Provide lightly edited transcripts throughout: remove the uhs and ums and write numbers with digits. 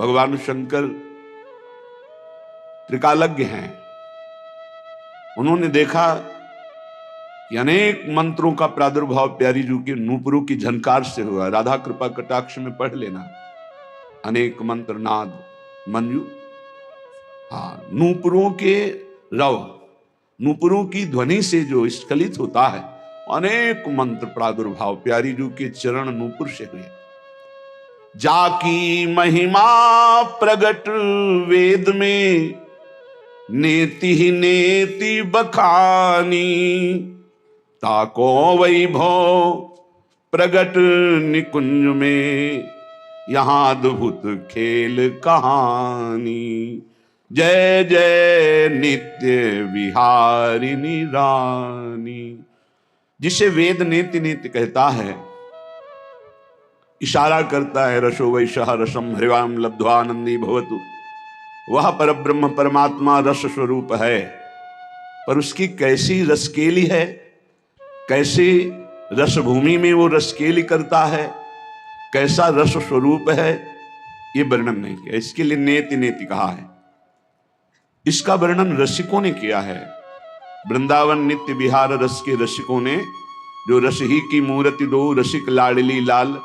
भगवान शंकर त्रिकालज्ञ हैं। उन्होंने देखा कि अनेक मंत्रों का प्रादुर्भाव प्यारी जू के नूपुरों की झनकार से हुआ। राधा कृपा कटाक्ष में पढ़ लेना, अनेक मंत्र नाद मंजू। हाँ, नूपुरों के रव, नूपुरों की ध्वनि से जो स्खलित होता है, अनेक मंत्र प्रादुर्भाव प्यारी जू के चरण नूपुर से हुए। जाकी महिमा प्रगट वेद में, नेति ही नेति बखानी। ताको वैभव प्रगट निकुंज में, यहां अद्भुत खेल कहानी। जय जय नित्य विहारिणी रानी। जिसे वेद नेति नेति कहता है, इशारा करता है रसो वैशः रसम हरिवाम लब्ध्वानंदी भवतु, वह परब्रह्म परमात्मा रस स्वरूप है। पर उसकी कैसी रसकेली है, कैसी रसभूमि में वो रसकेली करता है, कैसा रस स्वरूप है, ये वर्णन नहीं किया। इसके लिए नेति नेति कहा है। इसका वर्णन रसिकों ने किया है। वृंदावन नित्य विहार रस के रसिकों ने, जो रस ही की मूर्ति दो रसिक लाडली लाल,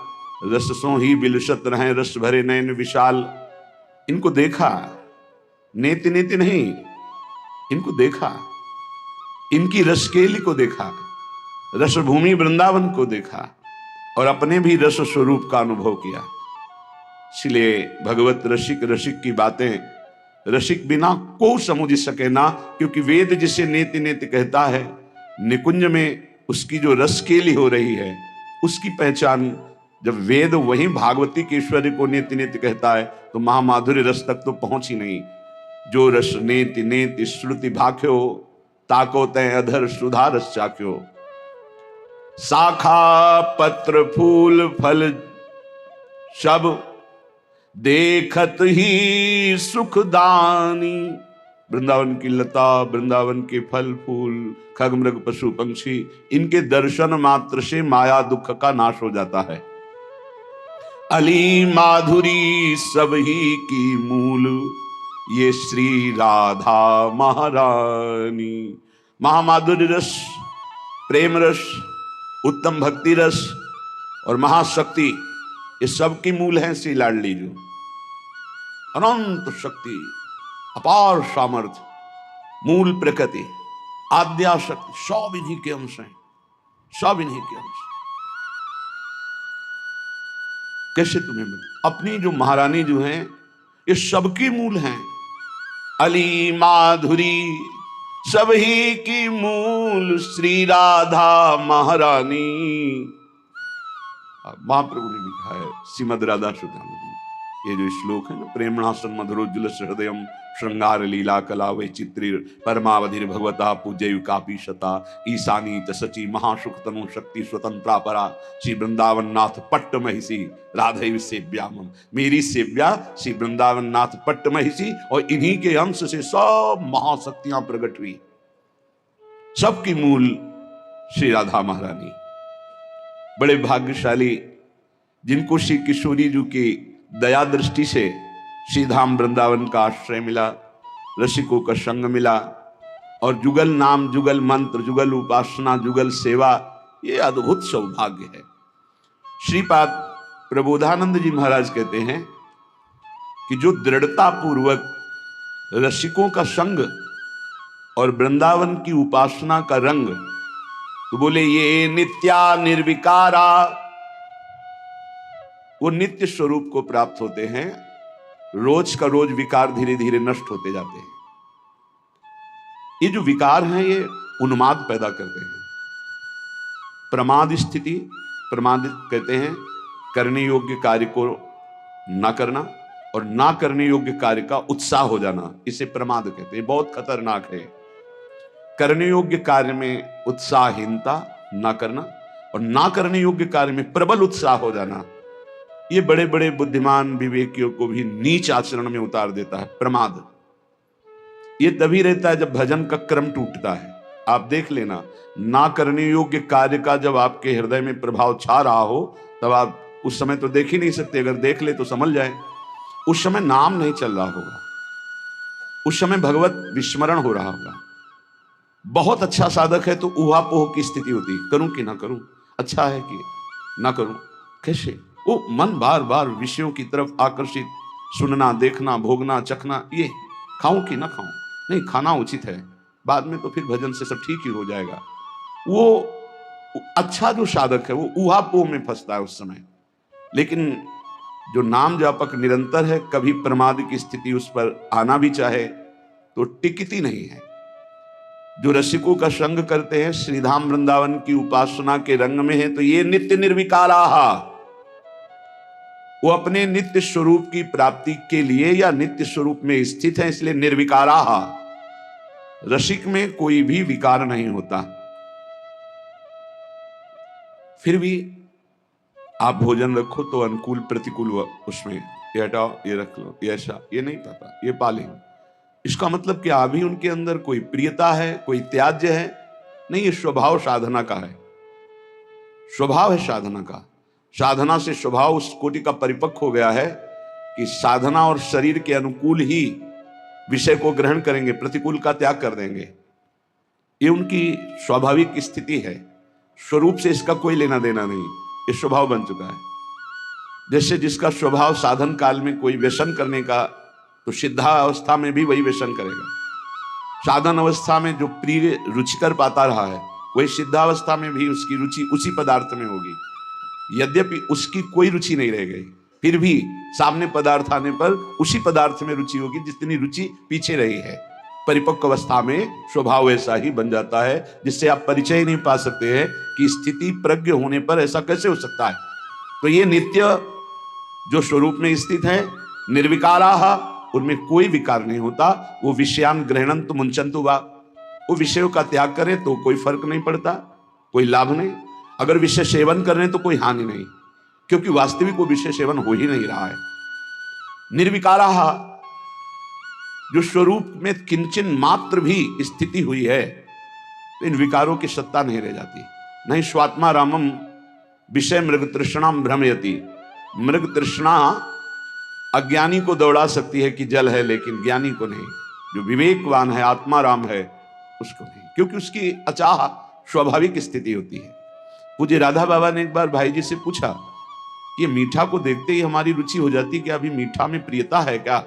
रससों ही बिलसत रहे रस भरे नयन विशाल। इनको देखा, नेति नेति नहीं, इनको देखा, इनकी रसकेली को देखा, रसभूमि वृंदावन को देखा और अपने भी रस स्वरूप का अनुभव किया। इसलिए भगवत रसिक रसिक की बातें रसिक बिना को समझ सके ना, क्योंकि वेद जिसे नेति नेति कहता है, निकुंज में उसकी जो रसकेली हो रही है, उसकी पहचान जब वेद वहीं भागवती के ऐश्वर्य को नेति नेति कहता है, तो महामाधुर्य रस तक तो पहुंच ही नहीं। जो रस नेति नेति श्रुति भाख्यो, ताको तय अधर सुधा रस चाख्यो। शाखा पत्र फूल फल सब, देखत ही सुखदानी। वृंदावन की लता, वृंदावन के फल फूल, खग मृग पशु पंक्षी, इनके दर्शन मात्र से माया दुख का नाश हो जाता है। अली माधुरी सब ही की मूल, ये श्री राधा महारानी। महामाधुर्य रस, प्रेम रस, उत्तम भक्ति रस और महाशक्ति, ये सब की मूल है श्री लाडली जो। अनंत शक्ति, अपार सामर्थ्य, मूल प्रकृति, आद्या शक्ति, सब इन्हीं के अंश हैं, सब इन्हीं के अंश। कैसे तुम्हें बता, अपनी जो महारानी जो हैं, ये सबकी मूल हैं। अली माधुरी सब ही की मूल, श्री राधा महारानी। महाप्रभु ने लिखा है श्रीमद राधा सुधाम, ये जो श्लोक है ना, प्रेमणासन मधुरोज्ज्वल हृदयम श्रृंगार लीला कला वैचित्री परमावधिर भगवता पूज्य कापी शता ईशानी च सची महासुख तनु शक्ति स्वतंत्रा परा। श्री वृंदावन नाथ पट्ट महिषी राधे सेव्याम, मेरी सेव्या श्री वृंदावन नाथ पट्ट महिषी, और इन्हीं के अंश से सब महाशक्तियां प्रकट हुई। सबकी मूल श्री राधा महारानी। बड़े भाग्यशाली जिनको श्री किशोरी जी की दया दृष्टि से श्री धाम वृंदावन का आश्रय मिला, रसिकों का संग मिला, और जुगल नाम, जुगल मंत्र, जुगल उपासना, जुगल सेवा, ये अद्भुत सौभाग्य है। श्रीपाद प्रबोधानंद जी महाराज कहते हैं कि जो दृढ़ता पूर्वक रसिकों का संग और वृंदावन की उपासना का रंग, तो बोले ये नित्या निर्विकारा, वो नित्य स्वरूप को प्राप्त होते हैं। रोज का रोज विकार धीरे धीरे नष्ट होते जाते हैं। ये जो विकार हैं, ये उन्माद पैदा करते हैं, प्रमाद स्थिति। प्रमाद कहते हैं करने योग्य कार्य को ना करना और ना करने योग्य कार्य का उत्साह हो जाना, इसे प्रमाद कहते हैं। बहुत खतरनाक है। करने योग्य कार्य में उत्साहहीनता ना करना और ना करने योग्य कार्य में प्रबल उत्साह हो जाना, ये बड़े बड़े बुद्धिमान विवेकियों को भी नीच आचरण में उतार देता है। प्रमाद ये तभी रहता है जब भजन का क्रम टूटता है। आप देख लेना, ना करने योग्य कार्य का जब आपके हृदय में प्रभाव छा रहा हो, तब आप उस समय तो देख ही नहीं सकते, अगर देख ले तो समझ जाए। उस समय नाम नहीं चल रहा होगा, उस समय भगवत विस्मरण हो रहा होगा। बहुत अच्छा साधक है तो ऊहापोह की स्थिति होती है, करूं कि ना करूं, अच्छा है कि ना करूं, कैसे वो मन बार बार विषयों की तरफ आकर्षित, सुनना, देखना, भोगना, चखना, ये खाऊं कि ना खाऊं, नहीं खाना उचित है, बाद में तो फिर भजन से सब ठीक ही हो जाएगा। वो अच्छा जो साधक है वो ऊहापोह में फंसता है उस समय। लेकिन जो नाम जापक निरंतर है, कभी प्रमाद की स्थिति उस पर आना भी चाहे तो टिकती नहीं है। जो रसिकों का संग करते हैं, श्रीधाम वृंदावन की उपासना के रंग में है, तो ये नित्य निर्विकाराहा, वो अपने नित्य स्वरूप की प्राप्ति के लिए या नित्य स्वरूप में स्थित है, इसलिए निर्विकाराहा। रसिक में कोई भी विकार नहीं होता। फिर भी आप भोजन रखो तो अनुकूल प्रतिकूल उसमें ये हटाओ, ये रख लो, ये ऐसा, ये नहीं पता, ये पालेंगे, इसका मतलब कि अभी उनके अंदर कोई प्रियता है, कोई त्याज्य है नहीं। ये स्वभाव साधना का है, स्वभाव है साधना का। साधना से स्वभाव उस कोटि का परिपक्व हो गया है कि साधना और शरीर के अनुकूल ही विषय को ग्रहण करेंगे, प्रतिकूल का त्याग कर देंगे। ये उनकी स्वाभाविक स्थिति है, स्वरूप से इसका कोई लेना देना नहीं, ये स्वभाव बन चुका है। जैसे जिसका स्वभाव साधन काल में कोई व्यसन करने का, तो सिद्धा अवस्था में भी वही व्यसन करेगा। साधन अवस्था में जो प्रिय रुचिकर पाता रहा है, वही सिद्धावस्था में भी उसकी रुचि उसी पदार्थ में होगी। यद्यपि उसकी कोई रुचि नहीं रह गई, फिर भी सामने पदार्थ आने पर उसी पदार्थ में रुचि होगी जितनी रुचि पीछे रही है। परिपक्व अवस्था में स्वभाव ऐसा ही बन जाता है, जिससे आप परिचय नहीं पा सकते हैं कि स्थिति प्रज्ञ होने पर ऐसा कैसे हो सकता है। तो ये नित्य जो स्वरूप में स्थित है, निर्विकाराहा, उनमें कोई विकार नहीं होता। वो विषयान ग्रहणंतु मुंचन्तु वा, वो विषयों का त्याग करें तो कोई फर्क नहीं पड़ता, कोई लाभ नहीं। अगर विषय सेवन कर रहे हैं तो कोई हानि नहीं, क्योंकि वास्तविक वो विषय सेवन हो ही नहीं रहा है। निर्विकाराहा, जो स्वरूप में किंचन मात्र भी स्थिति हुई है, तो इन विकारों की सत्ता नहीं रह जाती। नहीं स्वात्मा रामम विषय मृग तृष्णाम भ्रमयति। मृग तृष्णा अज्ञानी को दौड़ा सकती है कि जल है, लेकिन ज्ञानी को नहीं। जो विवेकवान है, आत्मा राम है, उसको नहीं, क्योंकि उसकी अचाह स्वाभाविक स्थिति होती है। पूज्य राधा बाबा ने एक बार भाई जी से पूछा, ये मीठा को देखते ही हमारी रुचि हो जाती कि अभी मीठा में प्रियता है क्या?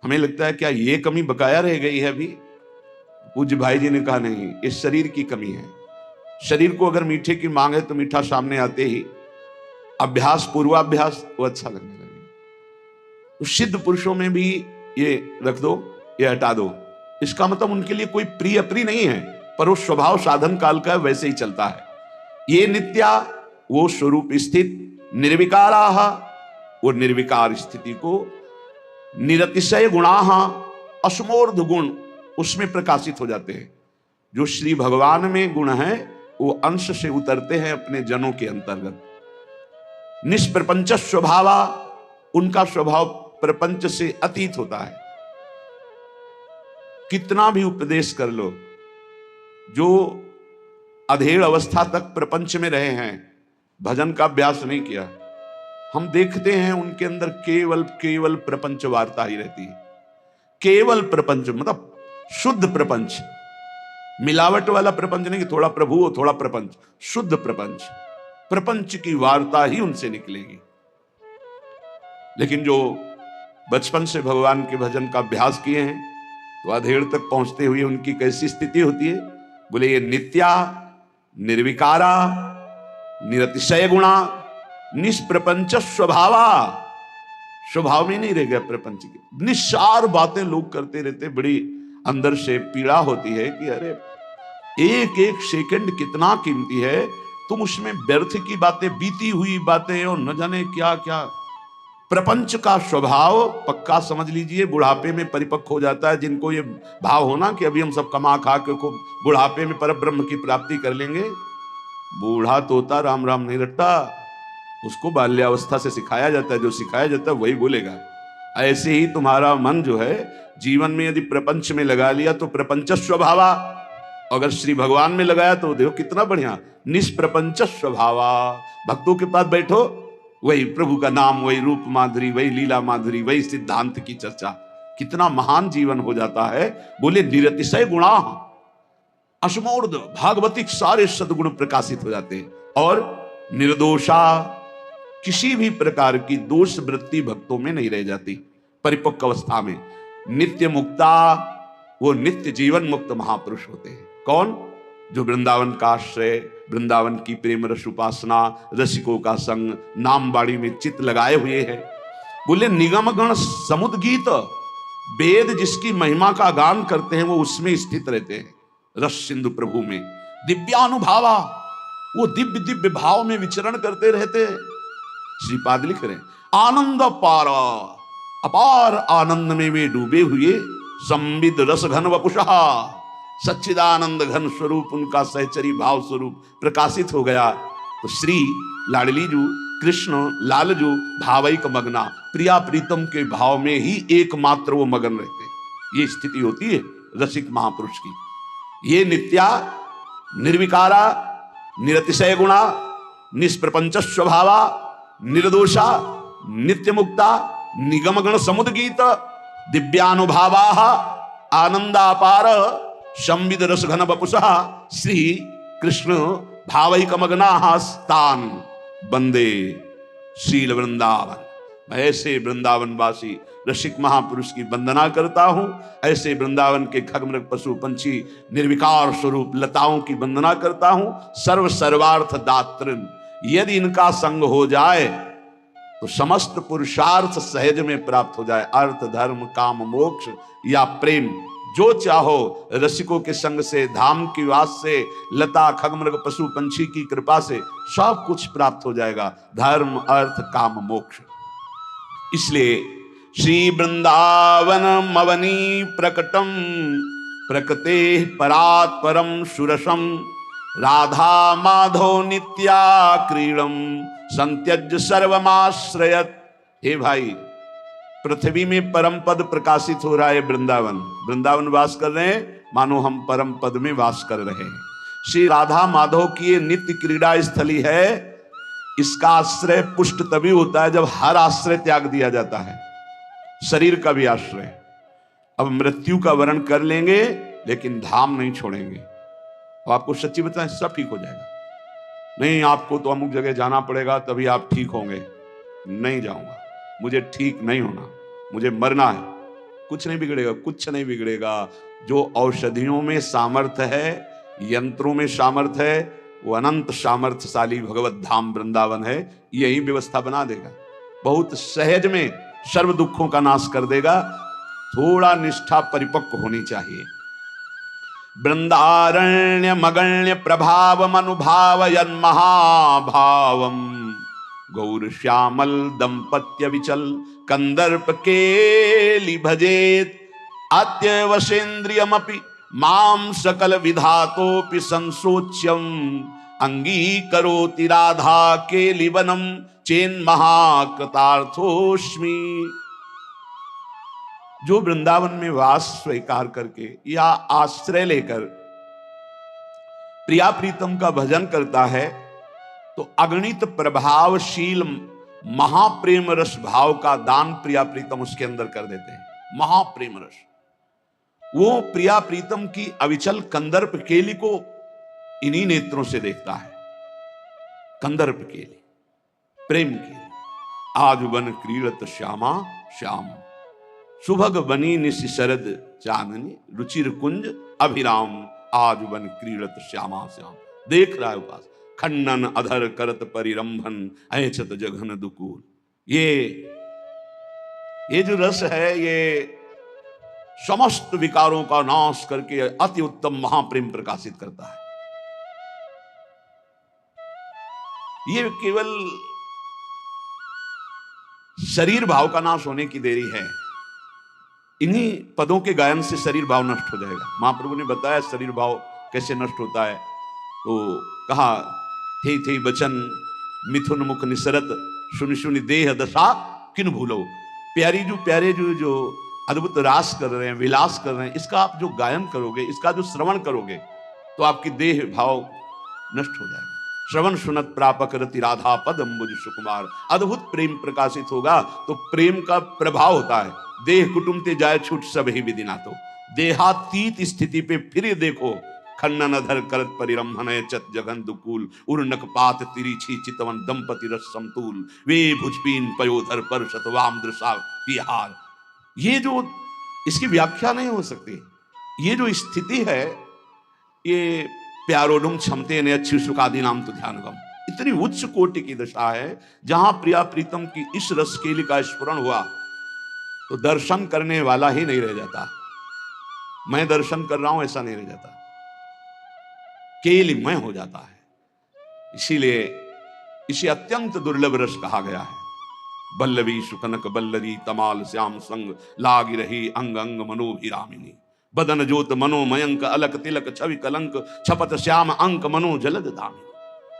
हमें लगता है क्या ये कमी बकाया रह गई है अभी? पूज्य भाई जी ने कहा नहीं, इस शरीर की कमी है। शरीर को अगर मीठे की मांग है तो मीठा सामने आते ही अभ्यास, पूर्वाभ्यास, वो अच्छा लगने लगे। तो सिद्ध पुरुषों में भी ये रख दो, ये हटा दो, इसका मतलब उनके लिए कोई प्रिय अप्रिय नहीं है, पर वो स्वभाव साधन काल का वैसे ही चलता है। ये नित्या, वो स्वरूप स्थित निर्विकाराहा, वो निर्विकार स्थिति को निरतिशय गुणाहा, असमोर्ध गुण उसमें प्रकाशित हो जाते हैं। जो श्री भगवान में गुण है वो अंश से उतरते हैं अपने जनों के अंतर्गत। निष्प्रपंच स्वभावा, उनका स्वभाव प्रपंच से अतीत होता है। कितना भी उपदेश कर लो, जो अधेड़ अवस्था तक प्रपंच में रहे हैं, भजन का अभ्यास नहीं किया, हम देखते हैं उनके अंदर केवल केवल प्रपंच वार्ता ही रहती है। केवल प्रपंच मतलब शुद्ध प्रपंच, मिलावट वाला प्रपंच नहीं कि थोड़ा प्रभु हो थोड़ा प्रपंच, शुद्ध प्रपंच, प्रपंच की वार्ता ही उनसे निकलेगी। लेकिन जो बचपन से भगवान के भजन का अभ्यास किए हैं, तो अधेड़ तक पहुंचते हुए उनकी कैसी स्थिति होती है? बोले ये नित्या, निर्विकारा, निरतिशय गुणा, निष्प्रपंच स्वभावा, स्वभाव में नहीं रह गया प्रपंच के। निस्सार बातें लोग करते रहते, बड़ी अंदर से पीड़ा होती है कि अरे एक एक सेकंड कितना कीमती है, तुम उसमें व्यर्थ की बातें, बीती हुई बातें और न जाने क्या क्या। प्रपंच का स्वभाव पक्का समझ लीजिए बुढ़ापे में परिपक्व हो जाता है। जिनको ये भाव होना कि अभी हम सब कमा खा के खूब बुढ़ापे में परब्रह्म की प्राप्ति कर लेंगे, बूढ़ा तोता राम राम नहीं रटता, उसको बाल्यावस्था से सिखाया जाता है, जो सिखाया जाता है वही बोलेगा। ऐसे ही तुम्हारा मन जो है जीवन में यदि प्रपंच में लगा लिया तो प्रपंच स्वभावा, अगर श्री भगवान में लगाया तो देखो कितना बढ़िया, निष्प्रपंच स्वभावा। भक्तों के पास बैठो, वही प्रभु का नाम, वही रूप माधुरी, वही लीला माधुरी, वही सिद्धांत की चर्चा। कितना महान जीवन हो जाता है। बोले निरतिशय गुणा अश्मोर्ध भागवतिक सारे सद्गुण प्रकाशित हो जाते हैं। और निर्दोषा, किसी भी प्रकार की दोष वृत्ति भक्तों में नहीं रह जाती परिपक्व अवस्था में। नित्य मुक्ता, वो नित्य जीवन मुक्त महापुरुष होते हैं। कौन? जो वृंदावन का आश्रय, वृंदावन की प्रेम रस उपासना, रसिकों का संग, नाम बाड़ी में चित्त लगाए हुए हैं। बोले निगम गण समुद गीत, वेद जिसकी महिमा का गान करते हैं वो उसमें स्थित रहते हैं। रस सिंधु प्रभु में दिव्यानुभावा, वो दिव्य दिव्य भाव में विचरण करते रहते हैं। श्रीपाद लिख रहे हैं आनंद पारा, अपार आनंद में वे डूबे हुए। संविद रस घन वपुषा, सच्चिदानंद घन स्वरूप उनका सहचरी भाव स्वरूप प्रकाशित हो गया। तो श्री लाडली जू कृष्ण लालजू भावैक मगना, प्रिया प्रीतम के भाव में ही एकमात्र वो मगन रहते। ये स्थिति होती है रसिक महापुरुष की। ये नित्या निर्विकारा निरतिशय गुणा निष्प्रपंच स्वभावा निर्दोषा नित्य मुक्ता निगम गण समुद्गीत दिव्यानुभावा आनंदापार संविद रस घन बपुषा श्री कृष्ण भावैक मगना स्थान बंदे शील वृंदावन। मैं ऐसे वृंदावन वासी रसिक महापुरुष की वंदना करता हूं। ऐसे वृंदावन के खगमृग पशु पंछी निर्विकार स्वरूप लताओं की वंदना करता हूं। सर्व सर्वार्थ दातृन, यदि इनका संग हो जाए तो समस्त पुरुषार्थ सहज में प्राप्त हो जाए। अर्थ धर्म काम मोक्ष या प्रेम जो चाहो, रसिकों के संग से, धाम की वास से, लता खगमृग पशु पंछी की कृपा से सब कुछ प्राप्त हो जाएगा। धर्म अर्थ काम मोक्ष। इसलिए श्री वृंदावन मवनी प्रकटम प्रकृते परात् परम सुरसम राधा माधव नित्या क्रीडम संत्यज सर्वमाश्रयत। हे भाई, पृथ्वी में परम पद प्रकाशित हो रहा है। वृंदावन, वृंदावन वास कर रहे हैं मानो हम परम पद में वास कर रहे हैं। श्री राधा माधव की ये नित्य क्रीड़ा स्थली है। इसका आश्रय पुष्ट तभी होता है जब हर आश्रय त्याग दिया जाता है, शरीर का भी आश्रय। अब मृत्यु का वर्ण कर लेंगे लेकिन धाम नहीं छोड़ेंगे। और आपको सच्ची बताएं, सब ठीक हो जाएगा। नहीं, आपको तो अमुक जगह जाना पड़ेगा तभी आप ठीक होंगे। नहीं जाऊंगा, मुझे ठीक नहीं होना, मुझे मरना है। कुछ नहीं बिगड़ेगा, कुछ नहीं बिगड़ेगा। जो औषधियों में सामर्थ्य है, यंत्रों में सामर्थ्य है, वो अनंत सामर्थ्यशाली भगवत धाम वृंदावन है। यही व्यवस्था बना देगा, बहुत सहज में सर्व दुखों का नाश कर देगा। थोड़ा निष्ठा परिपक्व होनी चाहिए। वृंदारण्य मगण्य प्रभाव मनुभावयन महाभावम गौर श्यामल दंपत्य विचल कंदर्प केलि भजेत अत्यवसेन्द्रियमपि माम सकल विधातोपि संसोच्यम अंगीकरोति राधा केलिवनम चेन महाकृतार्थोस्मि। जो वृंदावन में वास स्वीकार करके या आश्रय लेकर प्रिया प्रीतम का भजन करता है तो अगणित प्रभावशील महाप्रेम रस भाव का दान प्रिया प्रीतम उसके अंदर कर देते हैं। महाप्रेम रस, वो प्रिया प्रीतम की अविचल कंदर्प केली को इन्हीं नेत्रों से देखता है। कंदर्प केली, प्रेम केली। आज वन क्रीड़त श्यामा श्याम सुभग बनी निशि शरद चांदनी रुचिर कुंज अभिराम। आज वन क्रीड़त श्यामा श्याम, देख रहा है उपास। खंडन अधर करत परिरंभन ऐचत जघन दुकूल। ये जो रस है, ये समस्त विकारों का नाश करके अति उत्तम महाप्रेम प्रकाशित करता है। ये केवल शरीर भाव का नाश होने की देरी है। इन्हीं पदों के गायन से शरीर भाव नष्ट हो जाएगा। महाप्रभु ने बताया शरीर भाव कैसे नष्ट होता है। तो कहा थे थे बचन मिथुन मुख निसरत सुनि सुनि देह दशा किन भूलो। प्यारे जो अद्भुत रास कर रहे हैं, विलास कर रहे हैं, इसका आप जो गायन करोगे, इसका जो श्रवण करोगे तो आपकी देह भाव नष्ट हो जाएगा। श्रवण सुनत प्रापक रति राधा पद अम्बुज सुकुमार। अद्भुत प्रेम प्रकाशित होगा तो प्रेम का प्रभाव होता है। देह कुटुम ते जाय छूट सब ही विदिना, तो देहातीत स्थिति पे फिर देखो। खन्नन अधर करत परिरंभन चत जगन दुकूल, उर्नक पात तिरिछी चितवन दंपति रस समतूल, वे भुजपीन पयोधर पर शतवाम दृशा विहार। ये जो इसकी व्याख्या नहीं हो सकती। ये जो स्थिति है ये प्यारोडुम क्षमते ने अच्छी सुखादि नाम तो ध्यानगम, इतनी उच्च कोटि की दशा है जहां प्रिया प्रीतम की इस रसकेली का स्फुरण हुआ तो दर्शन करने वाला ही नहीं रह जाता। मैं दर्शन कर रहा हूं ऐसा नहीं रह जाता, केलिमय हो जाता है। इसीलिए इसे अत्यंत दुर्लभ रस कहा गया है। बल्लवी सुकनक बल्लरी तमाल श्याम संग, लागी रही अंग अंग मनोभिरामिनी, बदन जोत मनोमयंक अलक तिलक छवि कलंक, छपत श्याम अंक मनो जलद दामिनी।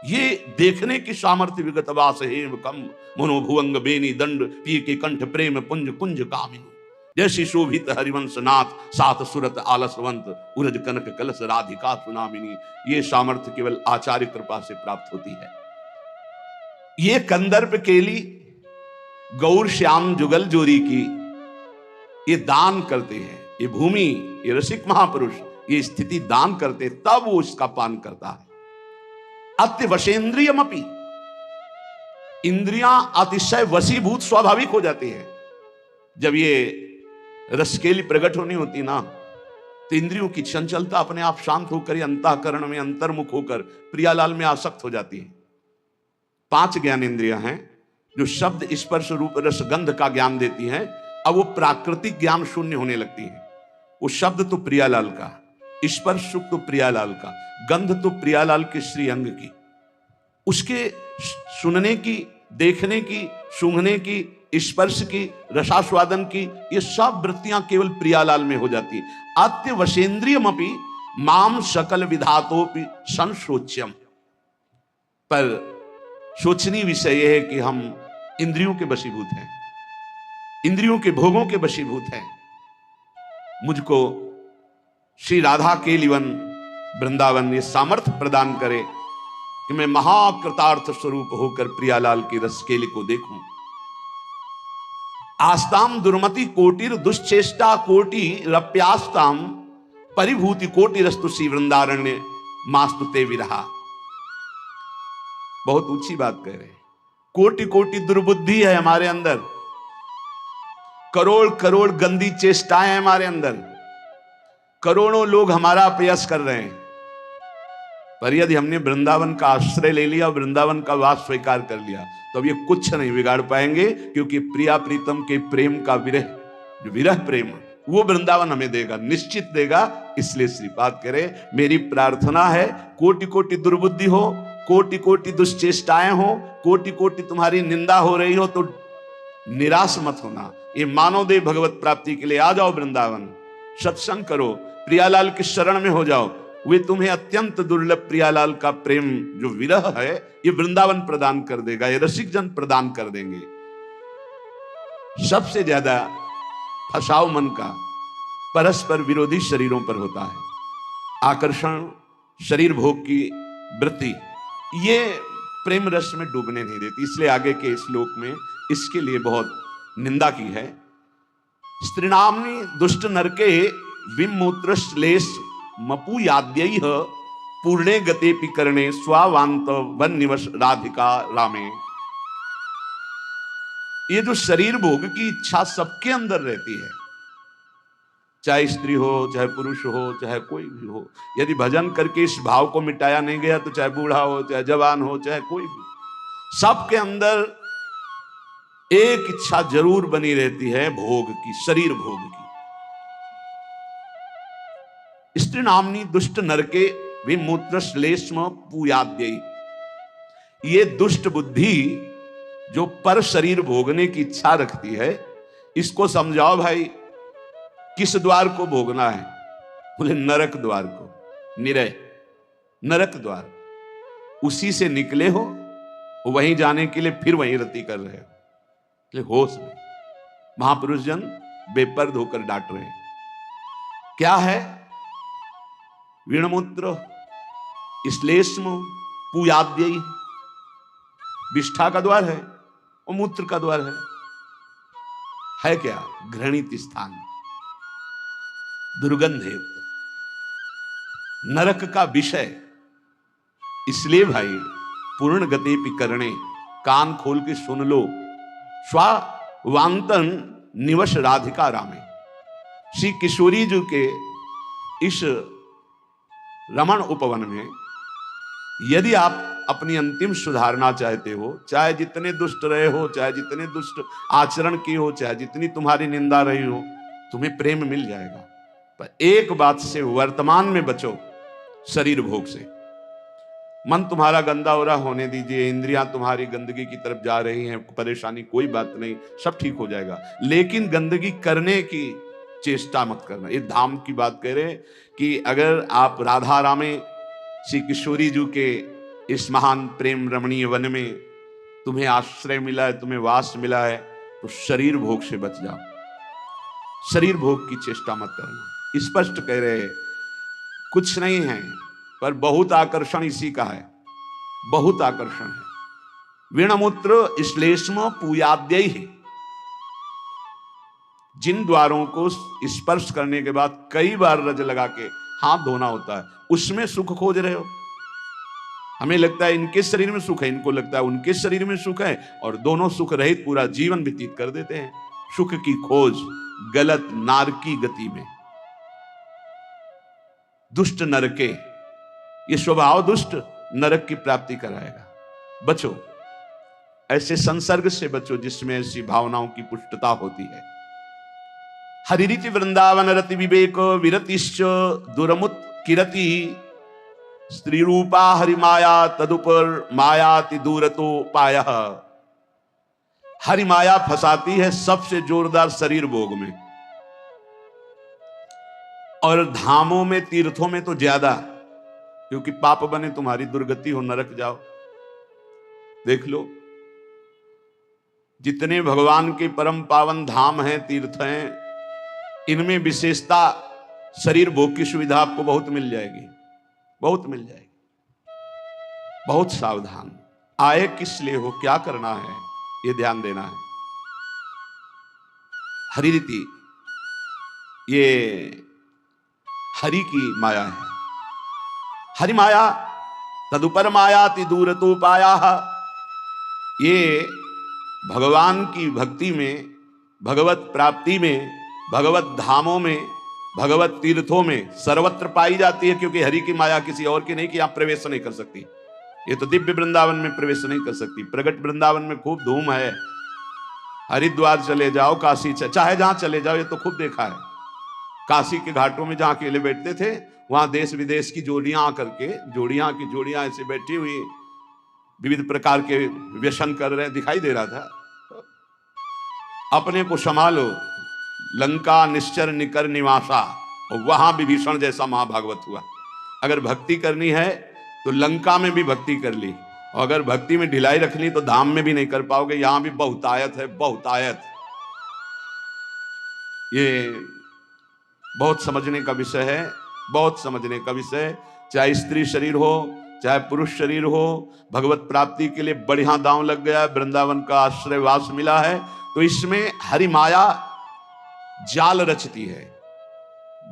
ये देखने की सामर्थ्य विगत वास हेम कम, मनोभुवंग बेनी दंड पी के कंठ प्रेम पुंज कुंज कामिनी। जैसी शोभित हरिवंश नाथ सात सुरत आलसवंत, उरज कनक कलश राधिका सुनामिनी। ये सामर्थ्य केवल आचार्य कृपा से प्राप्त होती है। ये कंदर्प केली गौर श्याम जुगल जोरी की ये दान करते हैं। ये भूमि, ये रसिक महापुरुष ये स्थिति दान करते, तब वो इसका पान करता है। अत्यवशेन्द्रियमपि, इंद्रियां अतिशय वशीभूत स्वाभाविक हो जाती है। जब ये रसकेली प्रकट होनी होती ना तो इंद्रियों की चंचलता अपने आप शांत होकर अंतःकरण में अंतर्मुख होकर प्रियालाल में आसक्त हो जाती है। 5 ज्ञान इंद्रियां हैं जो शब्द स्पर्श रूप रस गंध का ज्ञान देती हैं। अब वो प्राकृतिक ज्ञान शून्य होने लगती है। वो शब्द तो प्रियालाल का, स्पर्श सुख तो प्रियालाल का, गंध तो प्रियालाल के श्री अंग की, उसके सुनने की, देखने की, सूंघने की, स्पर्श की, रसास्वादन की, ये सब वृत्तियां केवल प्रियालाल में हो जाती है। अत्यवशेन्द्रियमपि माम सकल विधातोपि संशोच्यम। पर सोचनीय विषय यह है कि हम इंद्रियों के वशीभूत हैं, इंद्रियों के भोगों के वशीभूत हैं। मुझको श्री राधा के लिवन वृंदावन ये सामर्थ्य प्रदान करे कि मैं महाकृतार्थ स्वरूप होकर प्रियालाल की रसकेली को देखूं। आस्ताम दुर्मति कोटिर दुश्चेष्टा कोटि रप्यास्ताम, परिभूति कोटि रस्तु श्री वृंदारण्य मास्तुते विरहा। बहुत ऊंची बात कह रहे हैं। कोटि कोटि दुर्बुद्धि है हमारे अंदर, करोड़ करोड़ गंदी चेष्टाएं हैं हमारे अंदर, करोड़ों लोग हमारा अपयस कर रहे हैं। पर यदि हमने वृंदावन का आश्रय ले लिया, वृंदावन का वास स्वीकार कर लिया, तो अब ये कुछ नहीं बिगाड़ पाएंगे, क्योंकि प्रिया प्रीतम के प्रेम का विरह, जो विरह प्रेम वो वृंदावन हमें देगा, निश्चित देगा। इसलिए श्रीपाद कह रहे मेरी प्रार्थना है कोटि कोटि दुर्बुद्धि हो, कोटि कोटि दुष्चेष्टाएं हो, कोटि कोटि तुम्हारी निंदा हो रही हो तो निराश मत होना। ये मानव देव भगवत प्राप्ति के लिए आ जाओ वृंदावन, सत्संग करो, प्रियालाल की शरण में हो जाओ। वे तुम्हें अत्यंत दुर्लभ प्रियालाल का प्रेम जो विरह है ये वृंदावन प्रदान कर देगा, ये रसिक जन प्रदान कर देंगे। सबसे ज्यादा फसाव मन का परस्पर विरोधी शरीरों पर होता है। आकर्षण, शरीर भोग की वृत्ति, ये प्रेम रस में डूबने नहीं देती। इसलिए आगे के श्लोक में इसके लिए बहुत निंदा की है। स्त्रीणाम्नि दुष्ट नरके विमूत्र श्लेष मपूयाद्यैः, पूर्णे गतेपि करणे स्वावांत वन्निवश राधिका रामे। ये जो शरीर भोग की इच्छा सबके अंदर रहती है, चाहे स्त्री हो, चाहे पुरुष हो, चाहे कोई भी हो, यदि भजन करके इस भाव को मिटाया नहीं गया तो चाहे बूढ़ा हो, चाहे जवान हो, चाहे कोई भी, सबके अंदर एक इच्छा जरूर बनी रहती है भोग की, शरीर भोग की। स्त्री नामनी दुष्ट नरके विमूत्र श्लेष्म पूयाद्यई, ये दुष्ट बुद्धि जो पर शरीर भोगने की इच्छा रखती है, इसको समझाओ भाई किस द्वार को भोगना है। बोले नरक द्वार को, निरय नरक द्वार, उसी से निकले हो, वहीं जाने के लिए फिर वहीं रति कर रहे हो। होश में महापुरुष जन बेपर्द होकर डांट रहे हैं। क्या है? वीणमूत्र, श्लेष्म, पूयाद्यई, विष्ठा का द्वार है और मूत्र का द्वार है क्या? घृणित स्थान, दुर्गंध युक्त, नरक का विषय। इसलिए भाई पूर्ण गति करणे, कान खोल के सुन लो। स्वावांतन निवश राधिका रामे, श्री किशोरी जी के इस रमण उपवन में यदि आप अपनी अंतिम सुधारना चाहते हो, चाहे जितने दुष्ट रहे हो, चाहे जितने दुष्ट आचरण किए हो, चाहे जितनी तुम्हारी निंदा रही हो, तुम्हें प्रेम मिल जाएगा। पर एक बात से वर्तमान में बचो, शरीर भोग से। मन तुम्हारा गंदा हो रहा होने दीजिए, इंद्रियां तुम्हारी गंदगी की तरफ जा रही हैं, परेशानी कोई बात नहीं, सब ठीक हो जाएगा। लेकिन गंदगी करने की चेष्टा मत करना। ये धाम की बात कह रहे कि अगर आप राधा रामे श्री किशोरी जी के इस महान प्रेम रमणीय वन में तुम्हें आश्रय मिला है, तुम्हें वास मिला है, तो शरीर भोग से बच जाओ, शरीर भोग की चेष्टा मत करना। स्पष्ट कह रहे हैं, कुछ नहीं है पर बहुत आकर्षण इसी का है, बहुत आकर्षण है। वीणमूत्र श्लेष्म पूयाद्यई है, जिन द्वारों को स्पर्श करने के बाद कई बार रज लगा के हाथ धोना होता है, उसमें सुख खोज रहे हो। हमें लगता है इनके शरीर में सुख है, इनको लगता है उनके शरीर में सुख है, और दोनों सुख रहित पूरा जीवन व्यतीत कर देते हैं। सुख की खोज गलत नारकी गति में, दुष्ट नरके, ये स्वभाव दुष्ट नरक की प्राप्ति कराएगा। बचो, ऐसे संसर्ग से बचो जिसमें ऐसी भावनाओं की पुष्टता होती है। हरिरीति वृंदावन रति विवेक विरतिश्च दुरमुत किरति, स्त्री रूपा हरिमाया तदुपर मायाति दूरतो पायः। हरिमाया फंसाती है सबसे जोरदार शरीर भोग में, और धामों में तीर्थों में तो ज्यादा, क्योंकि पाप बने तुम्हारी दुर्गति हो, नरक जाओ। देख लो, जितने भगवान के परम पावन धाम हैं, तीर्थ हैं, इनमें विशेषता शरीर भोग की सुविधा आपको बहुत मिल जाएगी, बहुत मिल जाएगी। बहुत सावधान, आए किस लिए हो, क्या करना है, ये ध्यान देना है। हरिरीति ये हरि की माया है। हरि माया तदुपर मायाति दूरतो पायाः। ये भगवान की भक्ति में, भगवत प्राप्ति में, भगवत धामों में, भगवत तीर्थों में सर्वत्र पाई जाती है, क्योंकि हरि की माया किसी और की नहीं कि आप प्रवेश नहीं कर सकती। ये तो दिव्य वृंदावन में प्रवेश नहीं कर सकती, प्रगट वृंदावन में खूब धूम है। हरिद्वार चले जाओ, काशी चाहे जहां चले जाओ, ये तो खूब देखा है। काशी के घाटों में जहां अकेले बैठते थे, वहां देश विदेश की जोड़ियां आकर के, जोड़ियां की जोड़ियां ऐसे बैठी हुई विविध प्रकार के व्यसन कर रहे दिखाई दे रहा था। अपने को संभालो, लंका निश्चर निकर निवासा, और वहां विभीषण जैसा महाभागवत हुआ। अगर भक्ति करनी है तो लंका में भी भक्ति कर ली, और अगर भक्ति में ढिलाई रखनी तो धाम में भी नहीं कर पाओगे। यहां भी बहुतायत है, बहुतायत। ये बहुत समझने का विषय है, बहुत समझने का विषय। चाहे स्त्री शरीर हो, चाहे पुरुष शरीर हो, भगवत प्राप्ति के लिए बढ़िया दांव लग गया, वृंदावन का आश्रयवास मिला है, तो इसमें हरि माया जाल रचती है।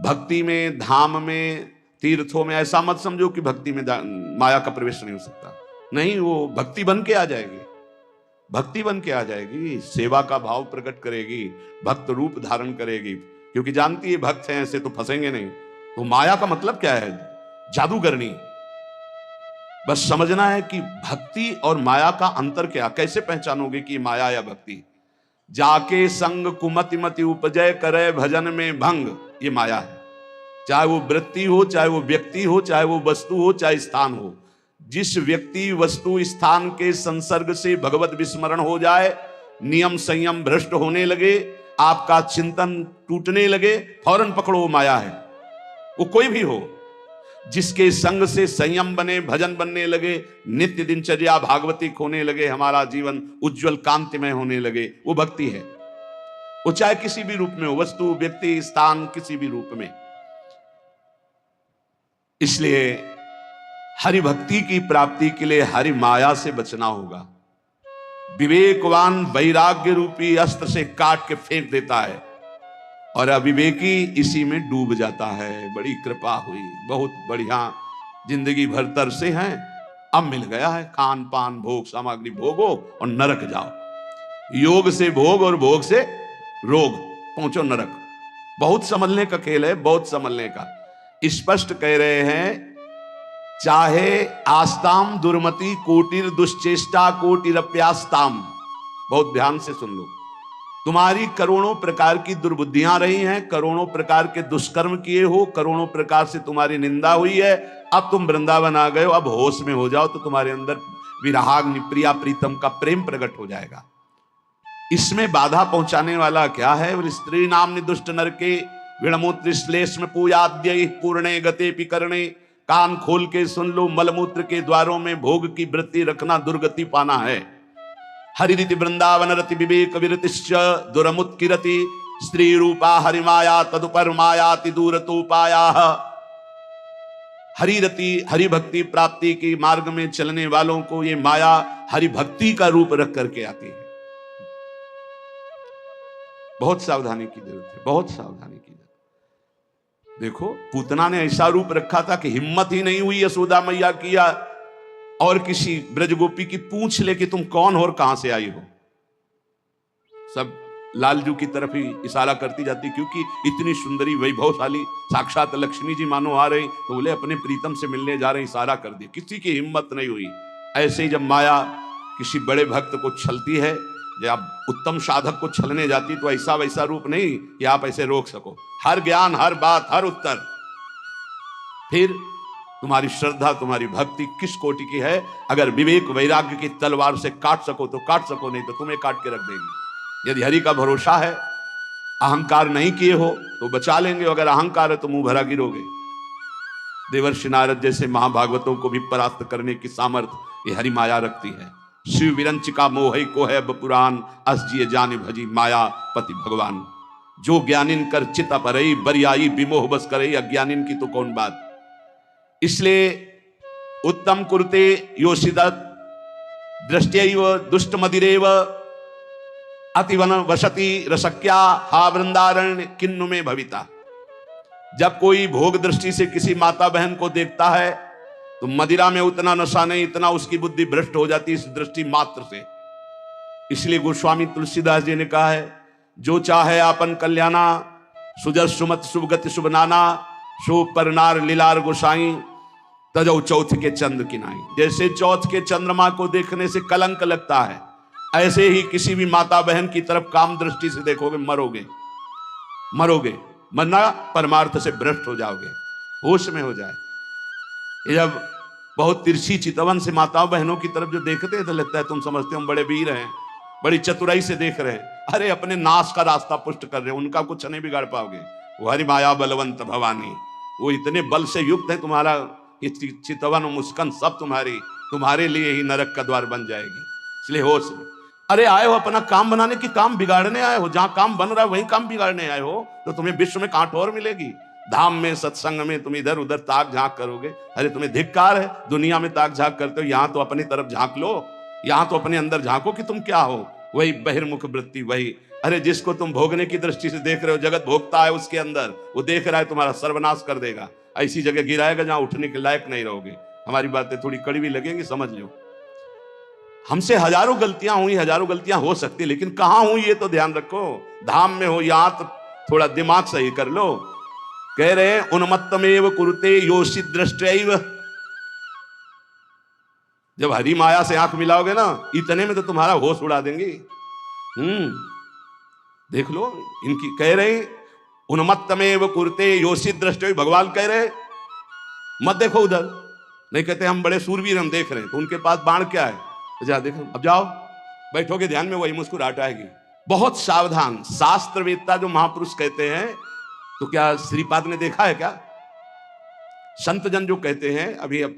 भक्ति में, धाम में, तीर्थों में ऐसा मत समझो कि भक्ति में माया का प्रवेश नहीं हो सकता। नहीं, वो भक्ति बन के आ जाएगी, भक्ति बन के आ जाएगी, सेवा का भाव प्रकट करेगी, भक्त रूप धारण करेगी, क्योंकि जानती है भक्त हैं ऐसे तो फंसेंगे नहीं। तो माया का मतलब क्या है? जादूगरनी। बस समझना है कि भक्ति और माया का अंतर क्या, कैसे पहचानोगे कि माया या भक्ति? जाके संग कुमति मति उपजय करे भजन में भंग, ये माया है। चाहे वो वृत्ति हो, चाहे वो व्यक्ति हो, चाहे वो वस्तु हो, चाहे स्थान हो। जिस व्यक्ति, वस्तु, स्थान के संसर्ग से भगवत विस्मरण हो जाए, नियम संयम भ्रष्ट होने लगे, आपका चिंतन टूटने लगे, फौरन पकड़ो वो माया है। वो कोई भी हो, जिसके संग से संयम बने, भजन बनने लगे, नित्य दिनचर्या भागवतिक होने लगे, हमारा जीवन उज्जवल कांतिमय होने लगे, वो भक्ति है। वो चाहे किसी भी रूप में हो, वस्तु, व्यक्ति, स्थान, किसी भी रूप में। इसलिए हरि भक्ति की प्राप्ति के लिए हरि माया से बचना होगा। विवेकवान वैराग्य रूपी अस्त्र से काट के फेंक देता है और अविवेकी इसी में डूब जाता है। बड़ी कृपा हुई, बहुत बढ़िया, जिंदगी भर तरसे हैं, अब मिल गया है खान पान भोग सामग्री, भोगो और नरक जाओ। योग से भोग और भोग से रोग, पहुंचो नरक। बहुत समझने का खेल है, बहुत समझने का। स्पष्ट कह रहे हैं, चाहे आस्ताम दुर्मति कोटिर दुश्चेष्टा कोटिरप्यास्ताम। बहुत ध्यान से सुन लो। तुम्हारी करोड़ों प्रकार की दुर्बुद्धियां रही हैं, करोड़ों प्रकार के दुष्कर्म किए हो, करोड़ों प्रकार से तुम्हारी निंदा हुई है। अब तुम वृंदावन आ गए हो, अब होश में हो जाओ तो तुम्हारे अंदर विराग प्रिया प्रीतम का प्रेम प्रकट हो जाएगा। इसमें बाधा पहुंचाने वाला क्या है? स्त्री नाम दुष्ट नर के विणमूत्र श्लेष में पूजाद्य पूर्णे गते पिकरणे। कान खोल के सुन लो, मलमूत्र के द्वारों में भोग की वृत्ति रखना दुर्गति पाना है। हरिति वृंदावन रति विवेक विरतिश्च दुरमुत्किरति। स्त्री रूपा हरिमाया तदुपर मायाति दूरतोपाया। हरिरति हरि भक्ति प्राप्ति के मार्ग में चलने वालों को ये माया हरि भक्ति का रूप रख करके आती है। बहुत सावधानी की जरूरत है, बहुत सावधानी की जरूरत। देखो, पूतना ने ऐसा रूप रखा था कि हिम्मत ही नहीं हुई यशोदा मैया किया और किसी ब्रजगोपी की पूछ ले कि तुम कौन हो और कहां से आई हो। सब लालजू की तरफ ही इशारा करती जाती, क्योंकि इतनी सुंदरी वैभवशाली साक्षात लक्ष्मी जी मानो आ रही, तो बोले अपने प्रीतम से मिलने जा रहे, इशारा कर दिया। किसी की हिम्मत नहीं हुई। ऐसे ही जब माया किसी बड़े भक्त को छलती है, जब उत्तम साधक को छलने जाती, तो ऐसा वैसा रूप नहीं कि आप ऐसे रोक सको। हर ज्ञान, हर बात, हर उत्तर। फिर तुम्हारी श्रद्धा, तुम्हारी भक्ति किस कोटि की है? अगर विवेक वैराग्य की तलवार से काट सको तो काट सको, नहीं तो तुम्हें काट के रख देगी। यदि हरि का भरोसा है, अहंकार नहीं किए हो तो बचा लेंगे, अगर अहंकार है तो मुंह भरा गिरोगे। देवर्षि नारद जैसे महाभागवतों को भी परास्त करने की सामर्थ्य ये हरि माया रखती है। शिव विरंचिका मोहई को है बपुरान, असजिए जाने भजी माया पति भगवान। जो ज्ञानिन कर चित अपरई, बरियाई विमोह बस करई, अज्ञानिन की तो कौन बात। इसलिए उत्तम कुरुते योषिदत दृष्टैव दुष्ट मदिरेव अतिवन वसति रसक्या हा वृंदारण्य किन्नु में भविता। जब कोई भोग दृष्टि से किसी माता बहन को देखता है तो मदिरा में उतना नशा नहीं, इतना उसकी बुद्धि भ्रष्ट हो जाती इस दृष्टि मात्र से। इसलिए गोस्वामी तुलसीदास जी ने कहा है, जो चाहे आपन कल्याणा सुजस सुमत शुभगति शुभ नाना, शो परनार लीलार गोसाई तजौ चौथ के चंद्र किनाई। जैसे चौथ के चंद्रमा को देखने से कलंक लगता है, ऐसे ही किसी भी माता बहन की तरफ काम दृष्टि से देखोगे मरोगे, मरोगे, मरना परमार्थ से भ्रष्ट हो जाओगे, होश में हो जाए। ये जब बहुत तिरछी चितवन से माताओं बहनों की तरफ जो देखते हैं तो लगता है तुम समझते हो हम बड़े वीर हैं, बड़ी चतुराई से देख रहे हैं। अरे अपने नाश का रास्ता पुष्ट कर रहे हैं, उनका कुछ नहीं बिगाड़ पाओगे। वो हरि माया बलवंत भवानी, वो इतने बल से युक्त है, तुम्हारा चितवन मुस्कान सब तुम्हारे लिए ही नरक का द्वार बन जाएगी। इसलिए होश। अरे आए हो अपना काम बनाने की, काम बिगाड़ने आए हो? जहां काम बन रहा है वहीं काम बिगाड़ने आए हो तो तुम्हें विश्व में कहां ठोर मिलेगी? धाम में सत्संग में तुम इधर उधर ताक झांक करोगे। अरे तुम्हें धिक्कार है, दुनिया में ताक झांक करते हो, यहां तो अपनी तरफ झांक लो, यहां तो अपने अंदर झांको कि तुम क्या हो। वही बहिर्मुख वृत्ति, वही। अरे जिसको तुम भोगने की दृष्टि से देख रहे हो, जगत भोगता है उसके अंदर, वो देख रहा है तुम्हारा सर्वनाश कर देगा, ऐसी जगह गिराएगा जहां उठने के लायक नहीं रहोगे। हमारी बातें थोड़ी कड़वी लगेंगी, समझ लो। हमसे हजारों गलतियां हुई, हजारों गलतियां हो सकती, लेकिन कहां हुई ये तो ध्यान रखो। धाम में हो, यहां तो थोड़ा दिमाग सही कर लो। कह रहे उन्मत्तमेव कुरुते योषित दृष्टैव। जब हरि माया से आंख मिलाओगे ना, इतने में तो तुम्हारा होश उड़ा देंगे। देख लो, इनकी कह रहे उन्मत्तमेव कुरुते योषित दृष्टैव। भगवान कह रहे मत देखो उधर, नहीं कहते हम बड़े सूरवीर हम देख रहे हैं, तो उनके पास बाण क्या है? जा देखो, अब जाओ, बैठोगे ध्यान में, वही मुस्कुराहट आएगी। बहुत सावधान। शास्त्रवेत्ता जो महापुरुष कहते हैं, तो क्या श्रीपाद ने देखा है क्या? संत जन जो कहते हैं, अभी अब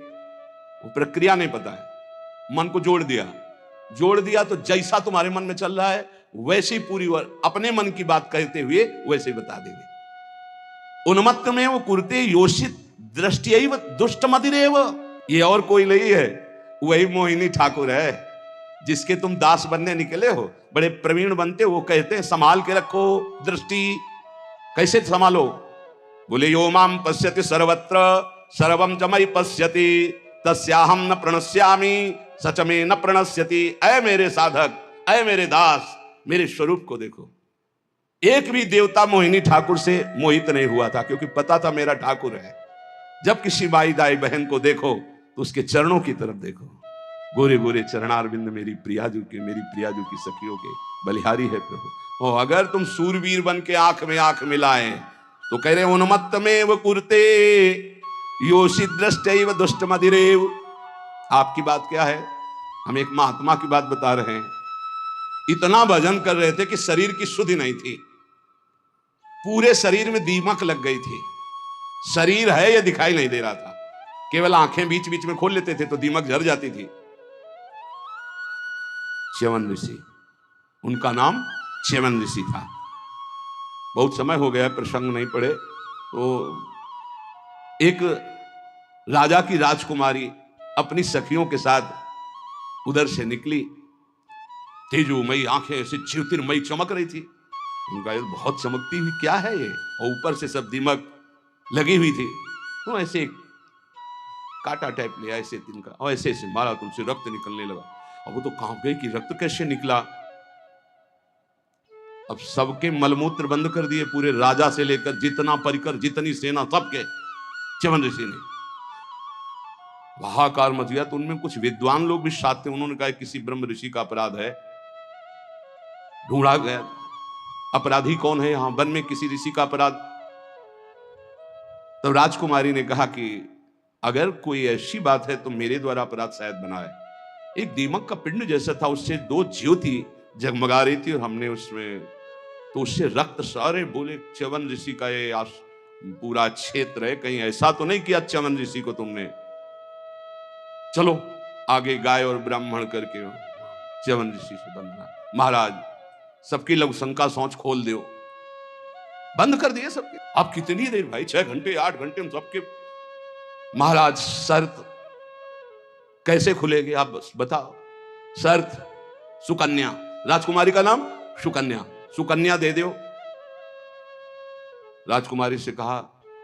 वो प्रक्रिया नहीं पता है, मन को जोड़ दिया तो जैसा तुम्हारे मन में चल रहा है वैसी पूरी अपने मन की बात कहते हुए वैसे ही बता देंगे। उन्मत्त में वो कुरते योषित दृष्टि दुष्ट मदिरेव। ये और कोई नहीं है, वही मोहिनी ठाकुर है जिसके तुम दास बनने निकले हो। बड़े प्रवीण बनते वो कहते हैं संभाल के रखो दृष्टि। कैसे संभालो? बोले यो माम पश्यति सर्वत्र सर्वम च मयि पश्यति तस्याहम न प्रणश्यामि सच में न प्रणश्यति। ऐ मेरे साधक, ऐ मेरे दास, मेरे स्वरूप को देखो। एक भी देवता मोहिनी ठाकुर से मोहित नहीं हुआ था, क्योंकि पता था मेरा ठाकुर है। जब किसी माई दाई बहन को देखो तो उसके चरणों की तरफ देखो। गोरे गोरे चरणारविंद मेरी प्रियाजू के, मेरी प्रियाजू की सखियों के बलिहारी है प्रभु। और अगर तुम सूरवीर बन के आंख में आंख मिलाए तो कह रहे उन्मत्त में वो कुरते योषि दृष्टैव दुष्ट मदिरेव। आपकी बात क्या है? हम एक महात्मा की बात बता रहे हैं। इतना भजन कर रहे थे कि शरीर की सुधि नहीं थी, पूरे शरीर में दीमक लग गई थी। शरीर है ये दिखाई नहीं दे रहा था, केवल आंखें बीच बीच में खोल लेते थे तो दीमक झड़ जाती थी। च्यवन ऋषि, उनका नाम च्यवन ऋषि था। बहुत समय हो गया, प्रसंग नहीं पड़े। तो एक राजा की राजकुमारी अपनी सखियों के साथ उधर से निकली। तेजोमयी आंखें ऐसे ज्योतिर्मयी चमक रही थी। उनका ये बहुत चमकती हुई क्या है ये, और ऊपर से सब दीमक लगी हुई थी। तो ऐसे कांटा टाइप लिया ऐसे तिनका, और ऐसे ऐसे मारा तो उनसे रक्त निकलने लगा। अब वो तो कांप गई कि रक्त कैसे निकला। अब सबके मलमूत्र बंद कर दिए, पूरे राजा से लेकर जितना परिकर, जितनी सेना, सबके। च्यवन ऋषि ने हाहाकार मच गया। तो उनमें कुछ विद्वान लोग भी साथ थे। उन्होंने कहा किसी ब्रह्म ऋषि का अपराध है, ढूंढा गया। अपराधी कौन है यहां वन में, किसी ऋषि का अपराध। तो राजकुमारी ने कहा कि अगर कोई ऐसी बात है तो मेरे द्वारा अपराध शायद बना है। एक दीमक का पिंड जैसा था, उससे दो ज्योति जगमगा रही थी और हमने उसमें, तो उससे रक्त सारे। बोले च्यवन ऋषि का ये पूरा क्षेत्र है, कहीं ऐसा तो नहीं किया च्यवन ऋषि को तुमने? चलो आगे गाय और ब्राह्मण करके च्यवन ऋषि से बंधना। महाराज सबकी लघु शंका सोच खोल दो, बंद कर दिए सबके। अब कितनी देर भाई, 6 घंटे 8 घंटे हम सबके। महाराज शर्त कैसे खुलेगी आप बस बताओ। शर्त सुकन्या, राजकुमारी का नाम सुकन्या, सुकन्या दे दो। राजकुमारी से कहा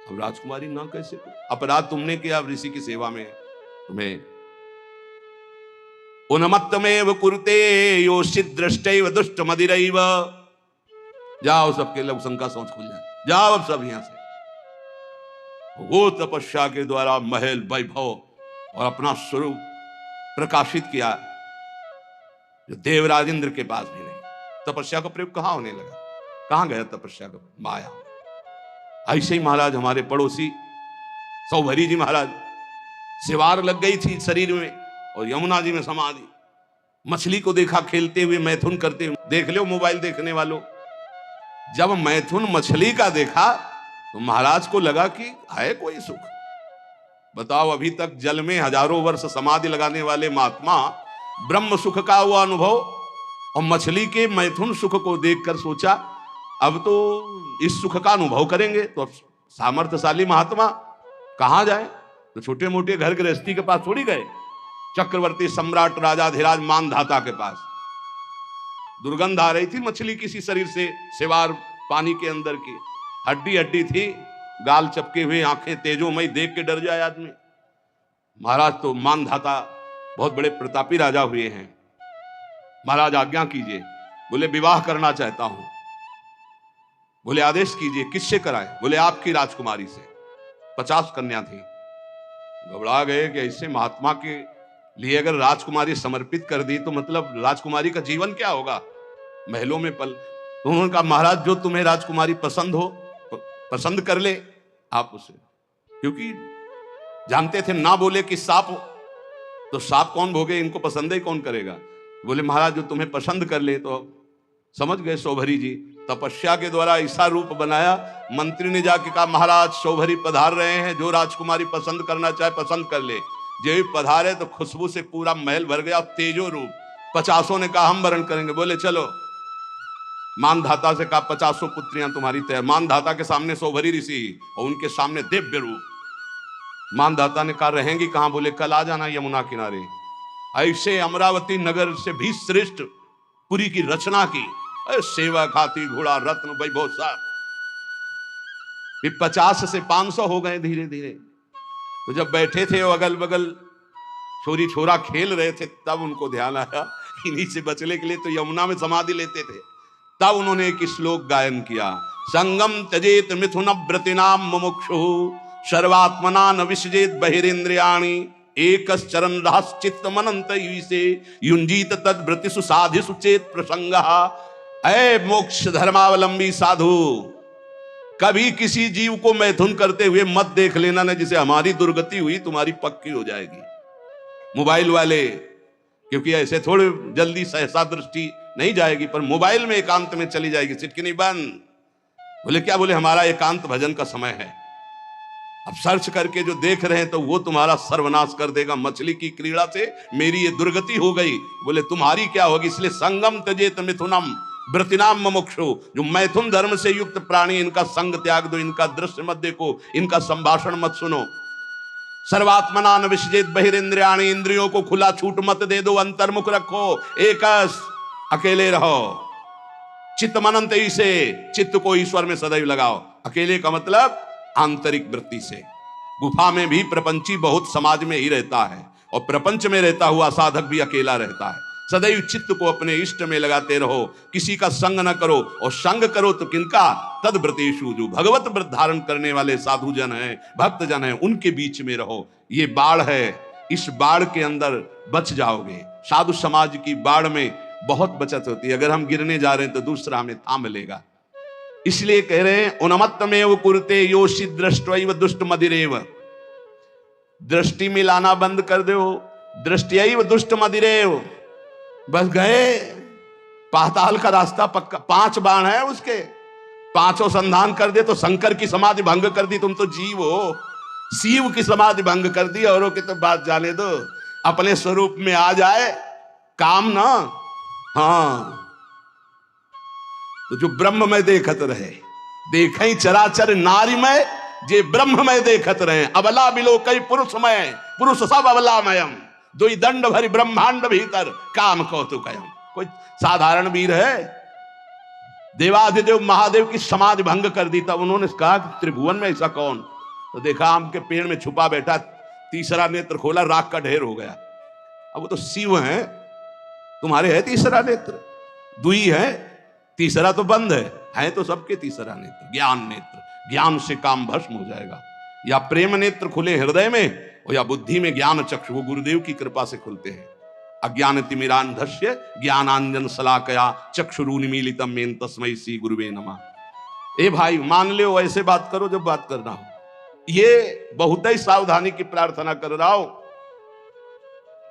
अब राजकुमारी ना कैसे, अपराध तुमने किया, ऋषि की सेवा में तुम्हें। उन्मत्तमेव कुरुते योषित दृष्टैव दुष्ट मदिरैव। जाओ सबके लघु शंका सोच खुल जाए, जाओ अब सब यहां से। वो तपस्या के द्वारा महल वैभव और अपना स्वरूप प्रकाशित किया जो देवराज इंद्र के पास भी नहीं। तपस्या का प्रयोग कहां होने लगा, कहां गया तपस्या का? माया। ऐसे ही महाराज हमारे पड़ोसी सौभरी जी महाराज, सिवार लग गई थी शरीर में और यमुना जी में समाधि। मछली को देखा खेलते हुए, मैथुन करते हुए। देख लो मोबाइल देखने वालों, जब मैथुन मछली का देखा तो महाराज को लगा कि है कोई सुख। बताओ, अभी तक जल में हजारों वर्ष समाधि लगाने वाले महात्मा ब्रह्म सुख का हुआ अनुभव, और मछली के मैथुन सुख को देखकर सोचा अब तो इस सुख का अनुभव करेंगे। तो सामर्थ्यशाली महात्मा कहां जाए? तो छोटे मोटे घर गृहस्थी के पास थोड़ी गए, चक्रवर्ती सम्राट राजाधिराज मानधाता के पास। दुर्गंध आ रही थी मछली किसी शरीर से, सिवार पानी के अंदर की, हड्डी हड्डी थी, गाल चपके हुए, आंखें तेजोमयी, देख के डर जाए आदमी। महाराज तो मानधाता बहुत बड़े प्रतापी राजा हुए हैं। महाराज आज्ञा कीजिए। बोले विवाह करना चाहता हूं। बोले आदेश कीजिए, किससे कराए? बोले आपकी राजकुमारी से। 50 कन्या थी। घबरा गए कि ऐसे महात्मा के लिए अगर राजकुमारी समर्पित कर दी तो मतलब राजकुमारी का जीवन क्या होगा, महलों में पल। तो उन्होंने कहा महाराज जो तुम्हें राजकुमारी पसंद हो पसंद कर ले आप उसे। क्योंकि जानते थे ना बोले कि सांप, तो सांप कौन भोगे, इनको पसंद ही कौन करेगा। बोले महाराज जो तुम्हें पसंद कर ले। तो समझ गए सौभरी जी, तपस्या के द्वारा ऐसा रूप बनाया। मंत्री ने जाके कहा महाराज सौभरी पधार रहे हैं, जो राजकुमारी पसंद करना चाहे पसंद कर ले। जो ही पधारे तो खुशबू से पूरा महल भर गया, तेजो रूप। 50 ने कहा हम वरण करेंगे। बोले चलो। मानधाता से कहा 50 पुत्रियां तुम्हारी तैयार। मानधाता के सामने सौभरी ऋषि और उनके सामने दिव्य रूप। मानधाता ने कहा रहेंगी कहां? बोले कल आ जाना यमुना किनारे। ऐसे अमरावती नगर से भी श्रेष्ठ पुरी की रचना की। सेवक, हाथी, घोड़ा, रत्न, वैभव सब। फिर 50 से 500 हो गए धीरे धीरे। तो जब बैठे थे वो अगल बगल छोरी छोरा खेल रहे थे, तब उनको ध्यान आया इन्हीं से बचने के लिए तो यमुना में समाधि लेते थे। तब उन्होंने एक श्लोक गायन किया, संगम त्यजेत मिथुन व्रतिनाम मुमुक्षु सर्वात्मना न विसजेत बहिरेन्द्रियाणि एकश्चरण रहश्चित्त मनंत से युंजीत तद व्रतिषु साधिषु चेत प्रसंगः। ऐ मोक्ष धर्मावलंबी साधु, कभी किसी जीव को मैथुन करते हुए मत देख लेना ना, जिसे हमारी दुर्गति हुई तुम्हारी पक्की हो जाएगी। मोबाइल वाले, क्योंकि ऐसे थोड़े जल्दी सहसा दृष्टि नहीं जाएगी, पर मोबाइल में एकांत में चली जाएगी, सिटकिनी बंद। बोले क्या? बोले हमारा एकांत भजन का समय है। अब सर्च करके जो देख रहे हैं तो वो तुम्हारा सर्वनाश कर देगा। मछली की क्रीड़ा से मेरी ये दुर्गति हो गई, बोले तुम्हारी क्या होगी? इसलिए संगम त्यजेत मिथुनम व्रतिनाम मुमुक्षु, जो मैथुन धर्म से युक्त प्राणी, इनका संग त्याग दो, इनका दृश्य मत देखो, इनका संभाषण मत सुनो। सर्वात्मना न विसजेत बहिरेन्द्रियाणि, इंद्रियों को खुला छूट मत दे दो, अंतर्मुख रखो, एकस अकेले रहो। चित्त मनंत से, चित्त को ईश्वर में सदैव लगाओ। अकेले का मतलब आंतरिक वृत्ति से। गुफा में भी प्रपंची बहुत समाज में ही रहता है, और प्रपंच में रहता हुआ साधक भी अकेला रहता है। सदैव चित्त को अपने इष्ट में लगाते रहो, किसी का संग न करो, और संग करो तो किनका? तद व्रतेषु, जो भगवत व्रत धारण करने वाले साधु जन हैं, भक्त जन हैं, उनके बीच में रहो। ये बाढ़ है, इस बाढ़ के अंदर बच जाओगे। साधु समाज की बाढ़ में बहुत बचत होती है। अगर हम गिरने जा रहे हैं तो दूसरा हमें थाम लेगा। इसलिए कह रहे हैं उन्मत्तमेव कुरुते योषि दृष्ट्वैव दुष्ट मदिरेव। दृष्टि मिलाना बंद कर दो, दृष्टियैव दुष्ट मदिरेव। बस गए, पाताल का रास्ता पक्का। 5 बाण है उसके, 5 संधान कर दे तो शंकर की समाधि भंग कर दी। तुम तो जीव हो, शिव की समाधि भंग कर दी। औरों की तो बात जाने दो, अपने स्वरूप में आ जाए काम ना। हाँ, तो जो ब्रह्म में देखत रहे, देखें चराचर नारी में, जे ब्रह्म में देखत रहे। अबला बिलो कई पुरुषमय, पुरुष सब अबलामयम, दुई दंड भरी ब्रह्मांड भीतर काम कौतुकयम। कोई साधारण वीर है? देवाधिदेव महादेव की समाधि भंग कर दी। तब उन्होंने कहा कि त्रिभुवन में ऐसा कौन? तो देखा आम के पेड़ में छुपा बैठा, तीसरा नेत्र खोला, राख का ढेर हो गया। अब वो तो शिव है, तुम्हारे है तीसरा नेत्र? दुई है, तीसरा तो बंद है तो सबके तीसरा नेत्र ज्ञान नेत्र। ज्ञान से काम भस्म हो जाएगा। या प्रेम नेत्र खुले हृदय में, और या बुद्धि में ज्ञान चक्षु, वो गुरुदेव की कृपा से खुलते हैं। अज्ञान तिमिरांधस्य ज्ञानांजन शलाकया चक्षुरुन्मीलितम मेन तस्मै श्री गुरुवे नमः। ए भाई मान लो, ऐसे बात करो जब बात करना हो। ये बहुत ही सावधानी की प्रार्थना कर रहा हूं।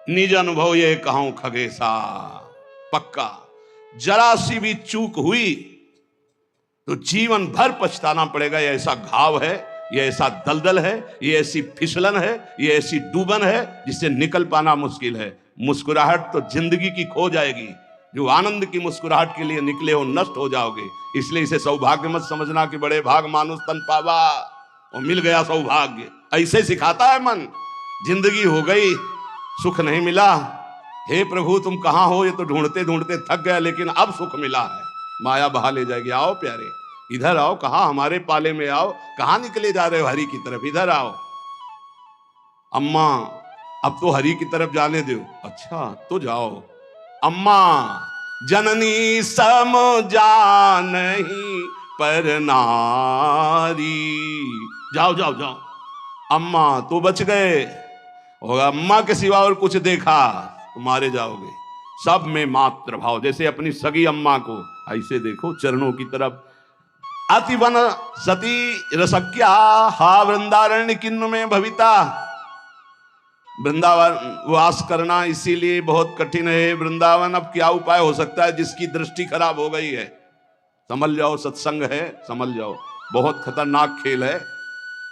निज अनुभव ये कहूं खगेशा, पक्का जरा सी भी चूक हुई तो जीवन भर पछताना पड़ेगा। ये ऐसा घाव है, ये ऐसा दलदल है, ये ऐसी फिसलन है, ये ऐसी डूबन है जिससे निकल पाना मुश्किल है। मुस्कुराहट तो जिंदगी की खो जाएगी। जो आनंद की मुस्कुराहट के लिए निकले हो, नष्ट हो जाओगे। इसलिए इसे सौभाग्य मत समझना कि बड़े भाग मानुष तन पावा और मिल गया सौभाग्य। ऐसे सिखाता है मन। जिंदगी हो गई, सुख नहीं मिला, हे प्रभु तुम कहां हो? ये तो ढूंढते ढूंढते थक गया, लेकिन अब सुख मिला है। माया बहा ले जाएगी। आओ प्यारे, इधर आओ। कहां? हमारे पाले में आओ। कहां निकले जा रहे हो? हरि की तरफ। इधर आओ। अम्मा अब तो हरि की तरफ जाने दो। अच्छा तो जाओ। अम्मा जननी सम जानहि पर नारी। जाओ जाओ जाओ। अम्मा तो बच गए, और अम्मा के सिवा और कुछ देखा तो मारे जाओगे। सब में मात्र भाव, जैसे अपनी सगी अम्मा को ऐसे देखो, चरणों की तरफ। अतिवन सती रसक्या हा वृंदारण्य किन्नु में भविता। वृंदावन वास करना इसीलिए बहुत कठिन है। वृंदावन अब क्या उपाय हो सकता है? जिसकी दृष्टि खराब हो गई है, समझ जाओ, सत्संग है, समझ जाओ। बहुत खतरनाक खेल है,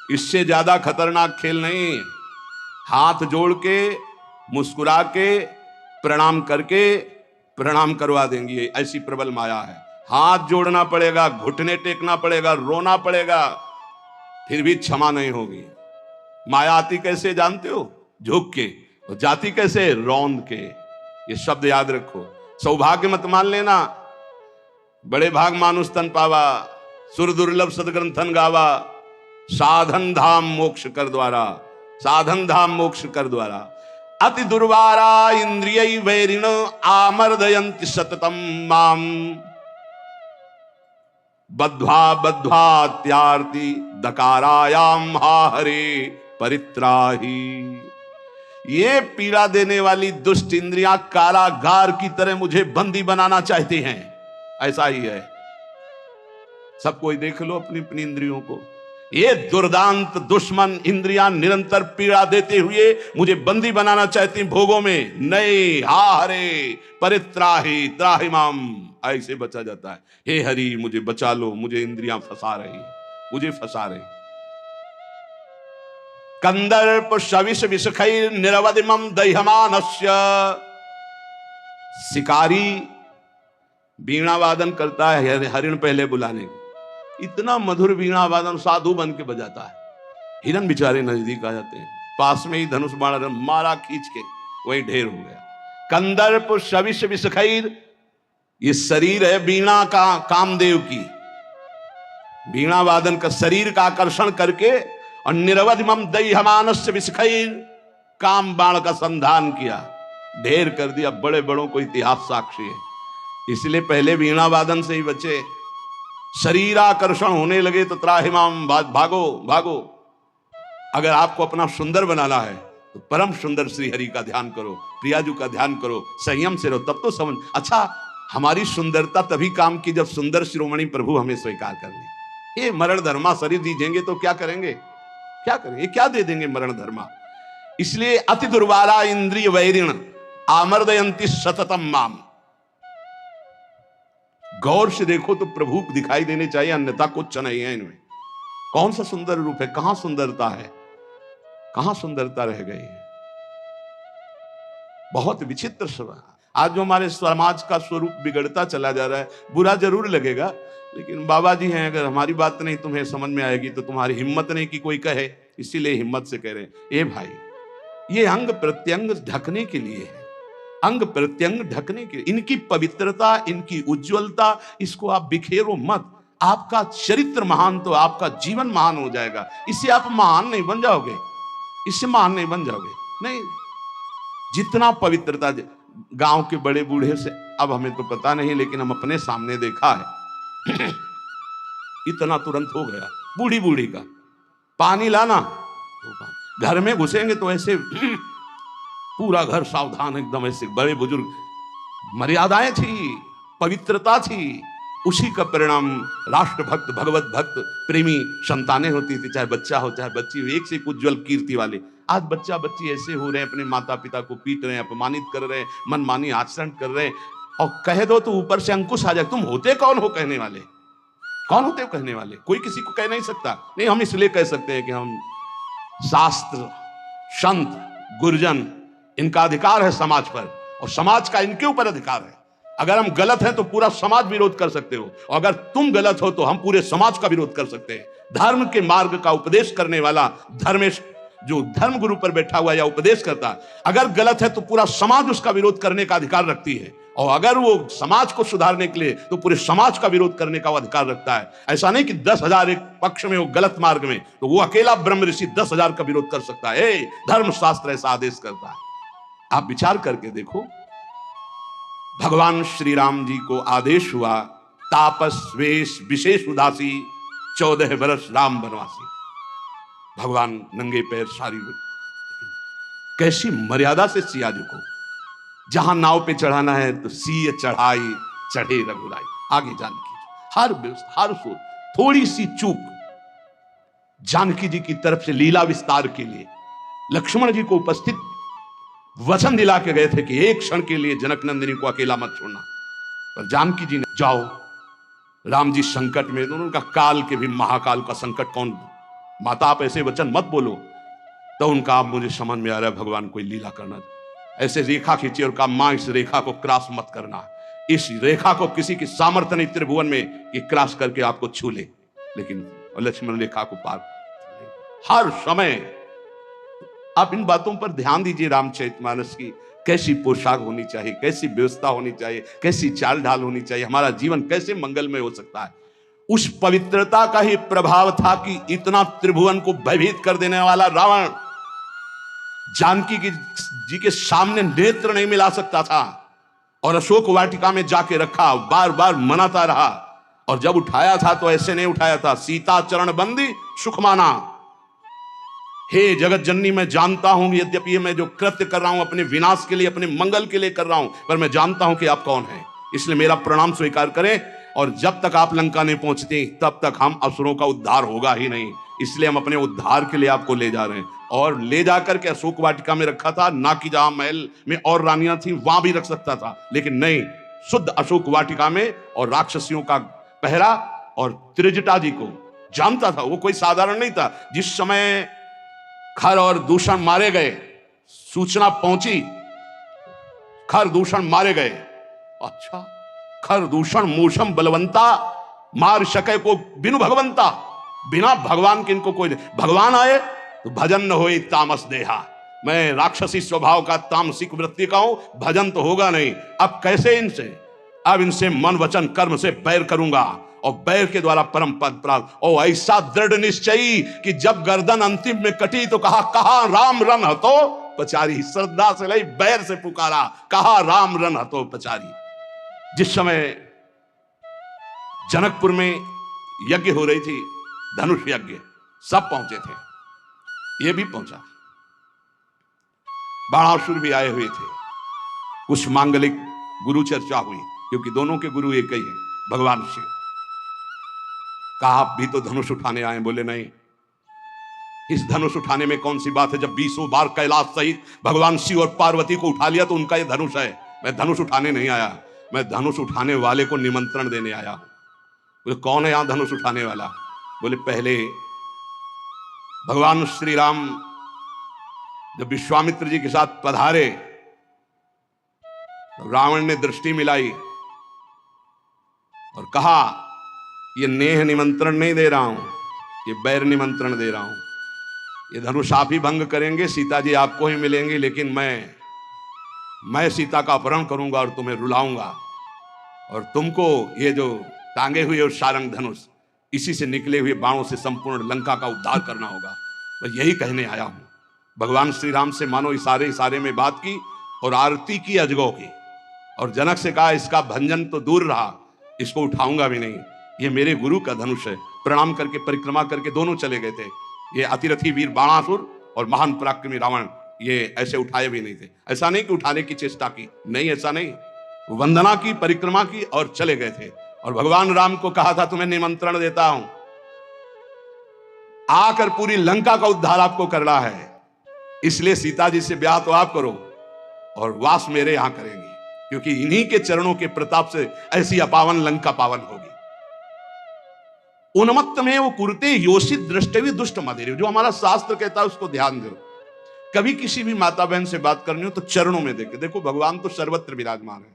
इससे ज्यादा खतरनाक खेल नहीं। हाथ जोड़ के, मुस्कुरा के, प्रणाम करके प्रणाम करवा देंगी, ऐसी प्रबल माया है। हाथ जोड़ना पड़ेगा, घुटने टेकना पड़ेगा, रोना पड़ेगा, फिर भी क्षमा नहीं होगी। माया आती कैसे जानते हो? झुक के। और जाती कैसे? रौंद के। ये शब्द याद रखो। सौभाग्य मत मान लेना। बड़े भाग मानुष तन पावा, सुर दुर्लभ सदग्रंथन गावा, साधन धाम मोक्ष कर द्वारा, साधन धाम मोक्ष कर द्वारा। अति दुर्वारा इंद्रिय वैरिण आमर्दयन्ति सततम माम, बद्ध्वा बद्ध्वा त्यार्ति दकारायाम हा हरे परित्राही। ये पीड़ा देने वाली दुष्ट इंद्रियां कारागार की तरह मुझे बंदी बनाना चाहती हैं। ऐसा ही है। सब कोई देख लो अपनी अपनी इंद्रियों को। ये दुर्दांत दुश्मन इंद्रियां निरंतर पीड़ा देते हुए मुझे बंदी बनाना चाहती भोगों में। नहीं, हा हरे परित्राही त्राहि माम, ऐसे बचा जाता है। हे हरि मुझे बचा लो, मुझे इंद्रियां फंसा रही, मुझे फंसा रही। कंदर्प शविष विषखैर निरवधिमं दह्यमानस्य। शिकारी वीणा वादन करता है हरिण पहले बुलाने, इतना मधुर वीणा वादन साधु बन के बजाता है। हिरण बेचारे नजदीक आ जाते हैं, पास में ही धनुष बाण मारा खींच के, वही ढेर हो गया। कंदर्प शविष विषखैर, ये शरीर है वीणा का, कामदेव की वीणा वादन का शरीर का आकर्षण करके, और निरवधिमं दह्यमानस्य विषखैर, काम बाण का संधान किया, ढेर कर दिया। बड़े बड़ों को इतिहास साक्षी है। इसलिए पहले वीणा वादन से ही बचे। शरीर आकर्षण होने लगे तो त्राहिमाम, भागो भागो। अगर आपको अपना सुंदर बनाना है तो परम सुंदर श्री हरि का ध्यान करो, प्रियाजू का ध्यान करो, संयम से रहो, तब तो समझ। अच्छा, हमारी सुंदरता तभी काम की जब सुंदर शिरोमणि प्रभु हमें स्वीकार कर ले। ये मरण धर्मा शरीर दीजेंगे तो क्या करेंगे? क्या करेंगे? क्या दे देंगे मरण धर्मा? इसलिए अति दुर्वारा इंद्रिय वैरिण आमर्दयन्ति सततम माम। गौर से देखो तो प्रभु दिखाई देने चाहिए, अन्यथा कुछ नहीं है इनमें। कौन सा सुंदर रूप है? कहां सुंदरता है? कहां सुंदरता रह गई है? बहुत विचित्र स्वभाव। आज जो हमारे समाज का स्वरूप बिगड़ता चला जा रहा है, बुरा जरूर लगेगा, लेकिन बाबा जी हैं, अगर हमारी बात नहीं तुम्हें समझ में आएगी तो तुम्हारी हिम्मत नहीं कि कोई कहे, इसीलिए हिम्मत से कह रहे हैं। ए भाई, ये अंग प्रत्यंग ढकने के लिए है, अंग प्रत्यंग ढकने के लिए। इनकी पवित्रता, इनकी उज्जवलता, इसको आप बिखेरो मत। आपका चरित्र महान तो आपका जीवन महान हो जाएगा। इससे आप महान नहीं बन जाओगे, इससे महान नहीं बन जाओगे। नहीं, जितना पवित्रता, गांव के बड़े बूढ़े से, अब हमें तो पता नहीं, लेकिन हम अपने सामने देखा है इतना तुरंत हो गया। बूढ़ी बूढ़ी का पानी लाना, घर में घुसेंगे तो ऐसे पूरा घर सावधान, एकदम ऐसे। बड़े बुजुर्ग, मर्यादाएं थी, पवित्रता थी, उसी का परिणाम राष्ट्र भक्त, भगवत भक्त, प्रेमी संतानें होती थी, चाहे बच्चा हो चाहे बच्ची हो, एक से एक उज्जवल कीर्ति वाले। आज बच्चा बच्ची ऐसे हो रहे हैं, अपने माता पिता को पीट रहे हैं, अपमानित कर रहे हैं, मनमानी आचरण कर रहे हैं, और कह दो तो ऊपर से अंकुश आ जाए। तुम होते कौन हो कहने वाले? कौन होते हो कहने वाले? कोई किसी को कह नहीं सकता। नहीं, हम इसलिए कह सकते हैं कि हम शास्त्र, संत, गुरुजन, इनका अधिकार है समाज पर, और समाज का इनके ऊपर अधिकार है। अगर हम गलत हैं तो पूरा समाज विरोध कर सकते हो, और अगर तुम गलत हो तो हम पूरे समाज का विरोध कर सकते हैं। धर्म के मार्ग का उपदेश करने वाला धर्मेश, जो धर्म गुरु पर बैठा हुआ या उपदेश करता, अगर गलत है तो पूरा समाज उसका विरोध करने का अधिकार रखती है, और अगर वो समाज को सुधारने के लिए तो पूरे समाज का विरोध करने का वो अधिकार रखता है। ऐसा नहीं कि 10,000 एक पक्ष में हो गलत मार्ग में तो वो अकेला ब्रह्म ऋषि 10,000 का विरोध कर सकता है। धर्म शास्त्र ऐसा आदेश करता है। आप विचार करके देखो, भगवान श्री राम जी को आदेश हुआ, तापस वेश विशेष उदासी 14 वर्ष राम वनवासी। भगवान नंगे पैर सारी, कैसी मर्यादा से सियाजी को जहां नाव पे चढ़ाना है तो सिय चढ़ाई चढ़े रघुराई। आगे जानकी हर सोच, थोड़ी सी चूक जानकी जी की तरफ से लीला विस्तार के लिए लक्ष्मण जी को उपस्थित वचन दिला के गए थे कि एक क्षण के लिए जनक नंदिनी को अकेला मत छोड़ना, पर जानकी जी ने जाओ, राम जी संकट में, तो उनका काल के भी महाकाल का संकट कौन, माता आप ऐसे वचन मत बोलो। तो उनका, आप मुझे समझ में आ रहा है भगवान कोई लीला करना, ऐसे रेखा खींची और कहा मां इस रेखा को क्रॉस मत करना, इस रेखा को किसी की सामर्थ्य नहीं त्रिभुवन में कि क्रॉस करके आपको छू ले। लेकिन लक्ष्मण रेखा को पार, हर समय आप इन बातों पर ध्यान दीजिए। रामचरितमानस की कैसी पोशाक होनी चाहिए, कैसी व्यवस्था होनी चाहिए, कैसी चाल ढाल होनी चाहिए, हमारा जीवन कैसे मंगलमय हो सकता है। उस पवित्रता का ही प्रभाव था कि इतना त्रिभुवन को भयभीत कर देने वाला रावण जानकी जी के सामने नेत्र नहीं मिला सकता था, और अशोक वाटिका में जाके रखा, बार बार मनाता रहा। और जब उठाया था तो ऐसे नहीं उठाया था, सीता चरण बंदी सुख माना। हे जगत जननी, मैं जानता हूं यद्यपि मैं जो कृत्य कर रहा हूं अपने विनाश के लिए, अपने मंगल के लिए कर रहा हूं, पर मैं जानता हूं कि आप कौन हैं, इसलिए मेरा प्रणाम स्वीकार करें। और जब तक आप लंका नहीं पहुंचते तब तक हम असुरों का उद्धार होगा ही नहीं, इसलिए हम अपने उद्धार के लिए आपको ले जा रहे हैं। और ले जाकर के अशोक वाटिका में रखा था, ना कि जहां महल में और रानियां थी वहां भी रख सकता था, लेकिन नहीं, शुद्ध अशोक वाटिका में। और राक्षसियों का पहरा, और त्रिजटा जी को जानता था, वो कोई साधारण नहीं था। जिस समय खर और दूषण मारे गए, सूचना पहुंची खर दूषण मारे गए, अच्छा खर दूषण मूषम बलवंता, मार सके को बिनु भगवंता, बिना भगवान के इनको कोई नहीं। भगवान आए तो भजन न होए तामस देहा, मैं राक्षसी स्वभाव का तामसिक वृत्ति का हूं, भजन तो होगा नहीं। अब कैसे इनसे, अब इनसे मन वचन कर्म से बैर करूंगा, और बैर के द्वारा परम पद प्राप्त। ओ ऐसा दृढ़ निश्चयी कि जब गर्दन अंतिम में कटी तो कहा राम रन हतो पचारी, श्रद्धा से लई बैर से पुकारा, कहा राम रन हतो पचारी। जिस समय जनकपुर में यज्ञ हो रही थी, धनुष यज्ञ, सब पहुंचे थे, ये भी पहुंचा, बाणासुर भी आए हुए थे, कुछ मांगलिक गुरु चर्चा हुई, क्योंकि दोनों के गुरु एक ही हैं, भगवान शिव। कहा आप भी तो धनुष उठाने आए, बोले नहीं, इस धनुष उठाने में कौन सी बात है, जब 20 बार कैलाश सहित भगवान शिव और पार्वती को उठा लिया तो उनका ये धनुष है। मैं धनुष उठाने नहीं आया, मैं धनुष उठाने वाले को निमंत्रण देने आया हूं। बोले कौन है यहां धनुष उठाने वाला? बोले पहले भगवान श्री राम जब विश्वामित्र जी के साथ पधारे, तो रावण ने दृष्टि मिलाई और कहा ये नेह निमंत्रण नहीं दे रहा हूं, ये बैर निमंत्रण दे रहा हूं। ये धनुष आप ही भंग करेंगे, सीता जी आपको ही मिलेंगी, लेकिन मैं सीता का अपहरण करूंगा और तुम्हें रुलाऊंगा, और तुमको ये जो टांगे हुए और सारंग धनुष, इसी से निकले हुए बाणों से संपूर्ण लंका का उद्धार करना होगा। मैं यही कहने आया हूं। भगवान श्री राम से मानो इशारे में बात की और आरती की अजगौ की, और जनक से कहा इसका भंजन तो दूर रहा, इसको उठाऊंगा भी नहीं, ये मेरे गुरु का धनुष है। प्रणाम करके परिक्रमा करके दोनों चले गए थे। ये अतिरथी वीर बाणासुर और महान पराक्रमी रावण ये ऐसे उठाए भी नहीं थे। ऐसा नहीं कि उठाने की चेष्टा की, नहीं, ऐसा नहीं, वंदना की, परिक्रमा की और चले गए थे। और भगवान राम को कहा था तुम्हें निमंत्रण देता हूं, आकर पूरी लंका का उद्धार आपको करना है, इसलिए सीता जी से ब्याह तो आप करो और वास मेरे यहां करेंगी, क्योंकि इन्हीं के चरणों के प्रताप से ऐसी अपावन लंका पावन होगी। उन्मत्त में वो कुरते योषित दृष्टि दुष्ट मदेर, जो हमारा शास्त्र कहता है उसको ध्यान दो। कभी किसी भी माता बहन से बात करनी हो तो चरणों में देखो भगवान तो सर्वत्र विराजमान है।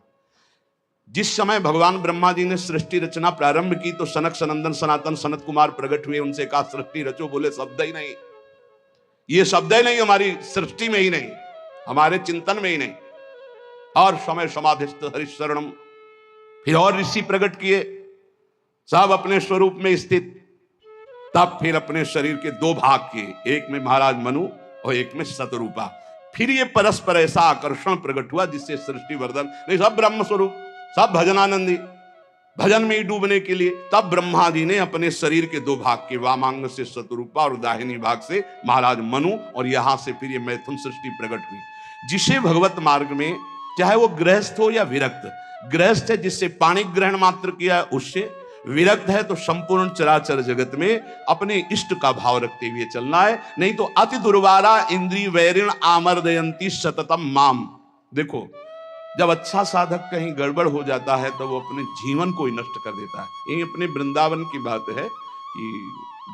जिस समय भगवान ब्रह्मा जी ने सृष्टि रचना प्रारंभ की तो सनक सनंदन सनातन सनत कुमार प्रकट हुए, उनसे कहा सृष्टि रचो, बोले शब्द ही नहीं, ये शब्द ही नहीं, हमारी सृष्टि में ही नहीं, हमारे चिंतन में ही नहीं। और समय समाधिस्थ हरिशरणम, फिर और ऋषि प्रकट किए, सब अपने स्वरूप में स्थित। तब फिर अपने शरीर के दो भाग किए, एक में महाराज मनु और एक में शतरूपा। फिर ये परस्पर ऐसा आकर्षण प्रकट हुआ जिससे सृष्टि वर्धन, नहीं सब ब्रह्म स्वरूप, सब भजनानंदी, भजन में ही डूबने के लिए। तब ब्रह्मा जी ने अपने शरीर के दो भाग के, वामांग से शतरूपा और दाहिनी भाग से महाराज मनु, और यहां से फिर ये मैथुन सृष्टि प्रकट हुई। जिसे भगवत मार्ग में, चाहे वो गृहस्थ हो या विरक्त, गृहस्थ है जिससे पाणी ग्रहण मात्र किया उससे, विरक्त है तो संपूर्ण चराचर जगत में अपने इष्ट का भाव रखते हुए चलना है, नहीं तो अति दुर्वारा इंद्रिय वैरिण आमर्दयंती सततम माम। देखो जब अच्छा साधक कहीं गड़बड़ हो जाता है तो वो अपने जीवन को ही नष्ट कर देता है। ये अपने वृंदावन की बात है कि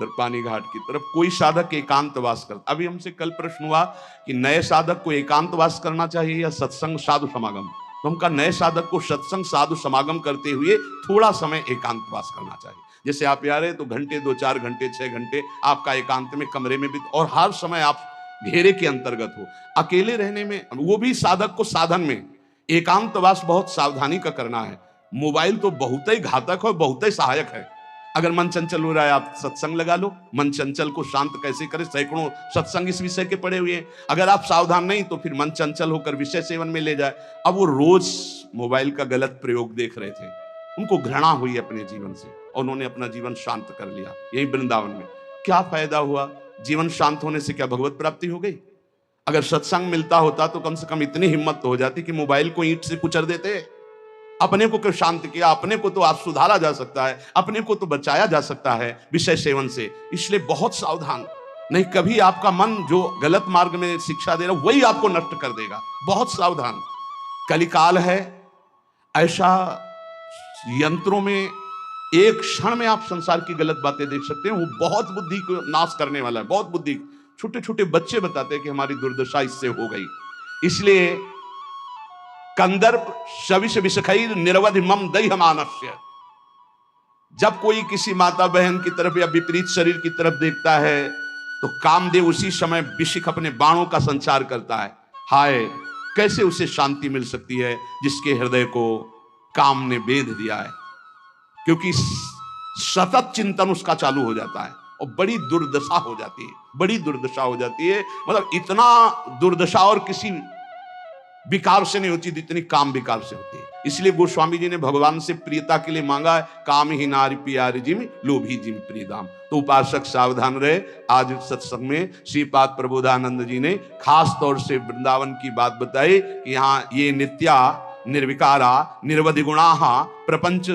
दरपानी घाट की तरफ कोई साधक एकांतवास करता। अभी हमसे कल प्रश्न हुआ कि नए साधक को एकांतवास करना चाहिए या सत्संग साधु समागम, तो हम कहा नए साधक को सत्संग साधु समागम करते हुए थोड़ा समय एकांतवास करना चाहिए। जैसे आप यार है तो घंटे 2-4 घंटे 6 घंटे आपका एकांत में कमरे में भी, और हर समय आप घेरे के अंतर्गत हो। अकेले रहने में, वो भी साधक को साधन में एकांतवास बहुत सावधानी का करना है। मोबाइल तो बहुत ही घातक है, बहुत ही सहायक है। अगर मन चंचल हो रहा है, आप सत्संग लगा लो। मन चंचल को शांत कैसे करें, सैकड़ों सत्संग इस विषय के पड़े हुए हैं। अगर आप सावधान नहीं तो फिर मन चंचल होकर विषय सेवन में ले जाए। अब वो रोज मोबाइल का गलत प्रयोग देख रहे थे, उनको घृणा हुई अपने जीवन से और उन्होंने अपना जीवन शांत कर लिया यही वृंदावन में। क्या फायदा हुआ? जीवन शांत होने से क्या भगवत प्राप्ति हो गई? अगर सत्संग मिलता होता तो कम से कम इतनी हिम्मत तो हो जाती कि मोबाइल को ईंट से कुचल देते। अपने को क्यों शांत किया? अपने को तो आप सुधारा जा सकता है, अपने को तो बचाया जा सकता है विषय सेवन से। इसलिए बहुत सावधान, नहीं कभी आपका मन जो गलत मार्ग में शिक्षा दे रहा वही आपको नष्ट कर देगा। बहुत सावधान। कलिकाल है ऐसा, यंत्रों में एक क्षण में आप संसार की गलत बातें देख सकते हैं। वो बहुत बुद्धि को नाश करने वाला है, बहुत बुद्धि। छोटे छोटे बच्चे बताते हैं कि हमारी दुर्दशा इससे हो गई। इसलिए कंदर्प शविष विषखैर निरवधि मम दह्य मानस्य। जब कोई किसी माता बहन की तरफ या विपरीत शरीर की तरफ देखता है तो कामदेव उसी समय विषिक अपने बाणों का संचार करता है। हाय, कैसे उसे शांति मिल सकती है जिसके हृदय को काम ने बेध दिया है, क्योंकि सतत चिंतन उसका चालू हो जाता है और बड़ी दुर्दशा हो जाती है, बड़ी दुर्दशा हो जाती है। मतलब इतना दुर्दशा और किसी विकार से नहीं होती जितनी काम विकार से होती है। इसलिए गोस्वामी जी ने भगवान से प्रियता के लिए मांगा है, काम ही नारी प्यारी जिम लोभी जिम प्रियदाम। तो उपासक सावधान रहे। आज सत्संग में श्रीपाद प्रबोधानंद जी ने खास तौर से वृंदावन की बात बताई कि यहाँ ये नित्या निर्विकारा निर्वधि गुणाहा प्रपंच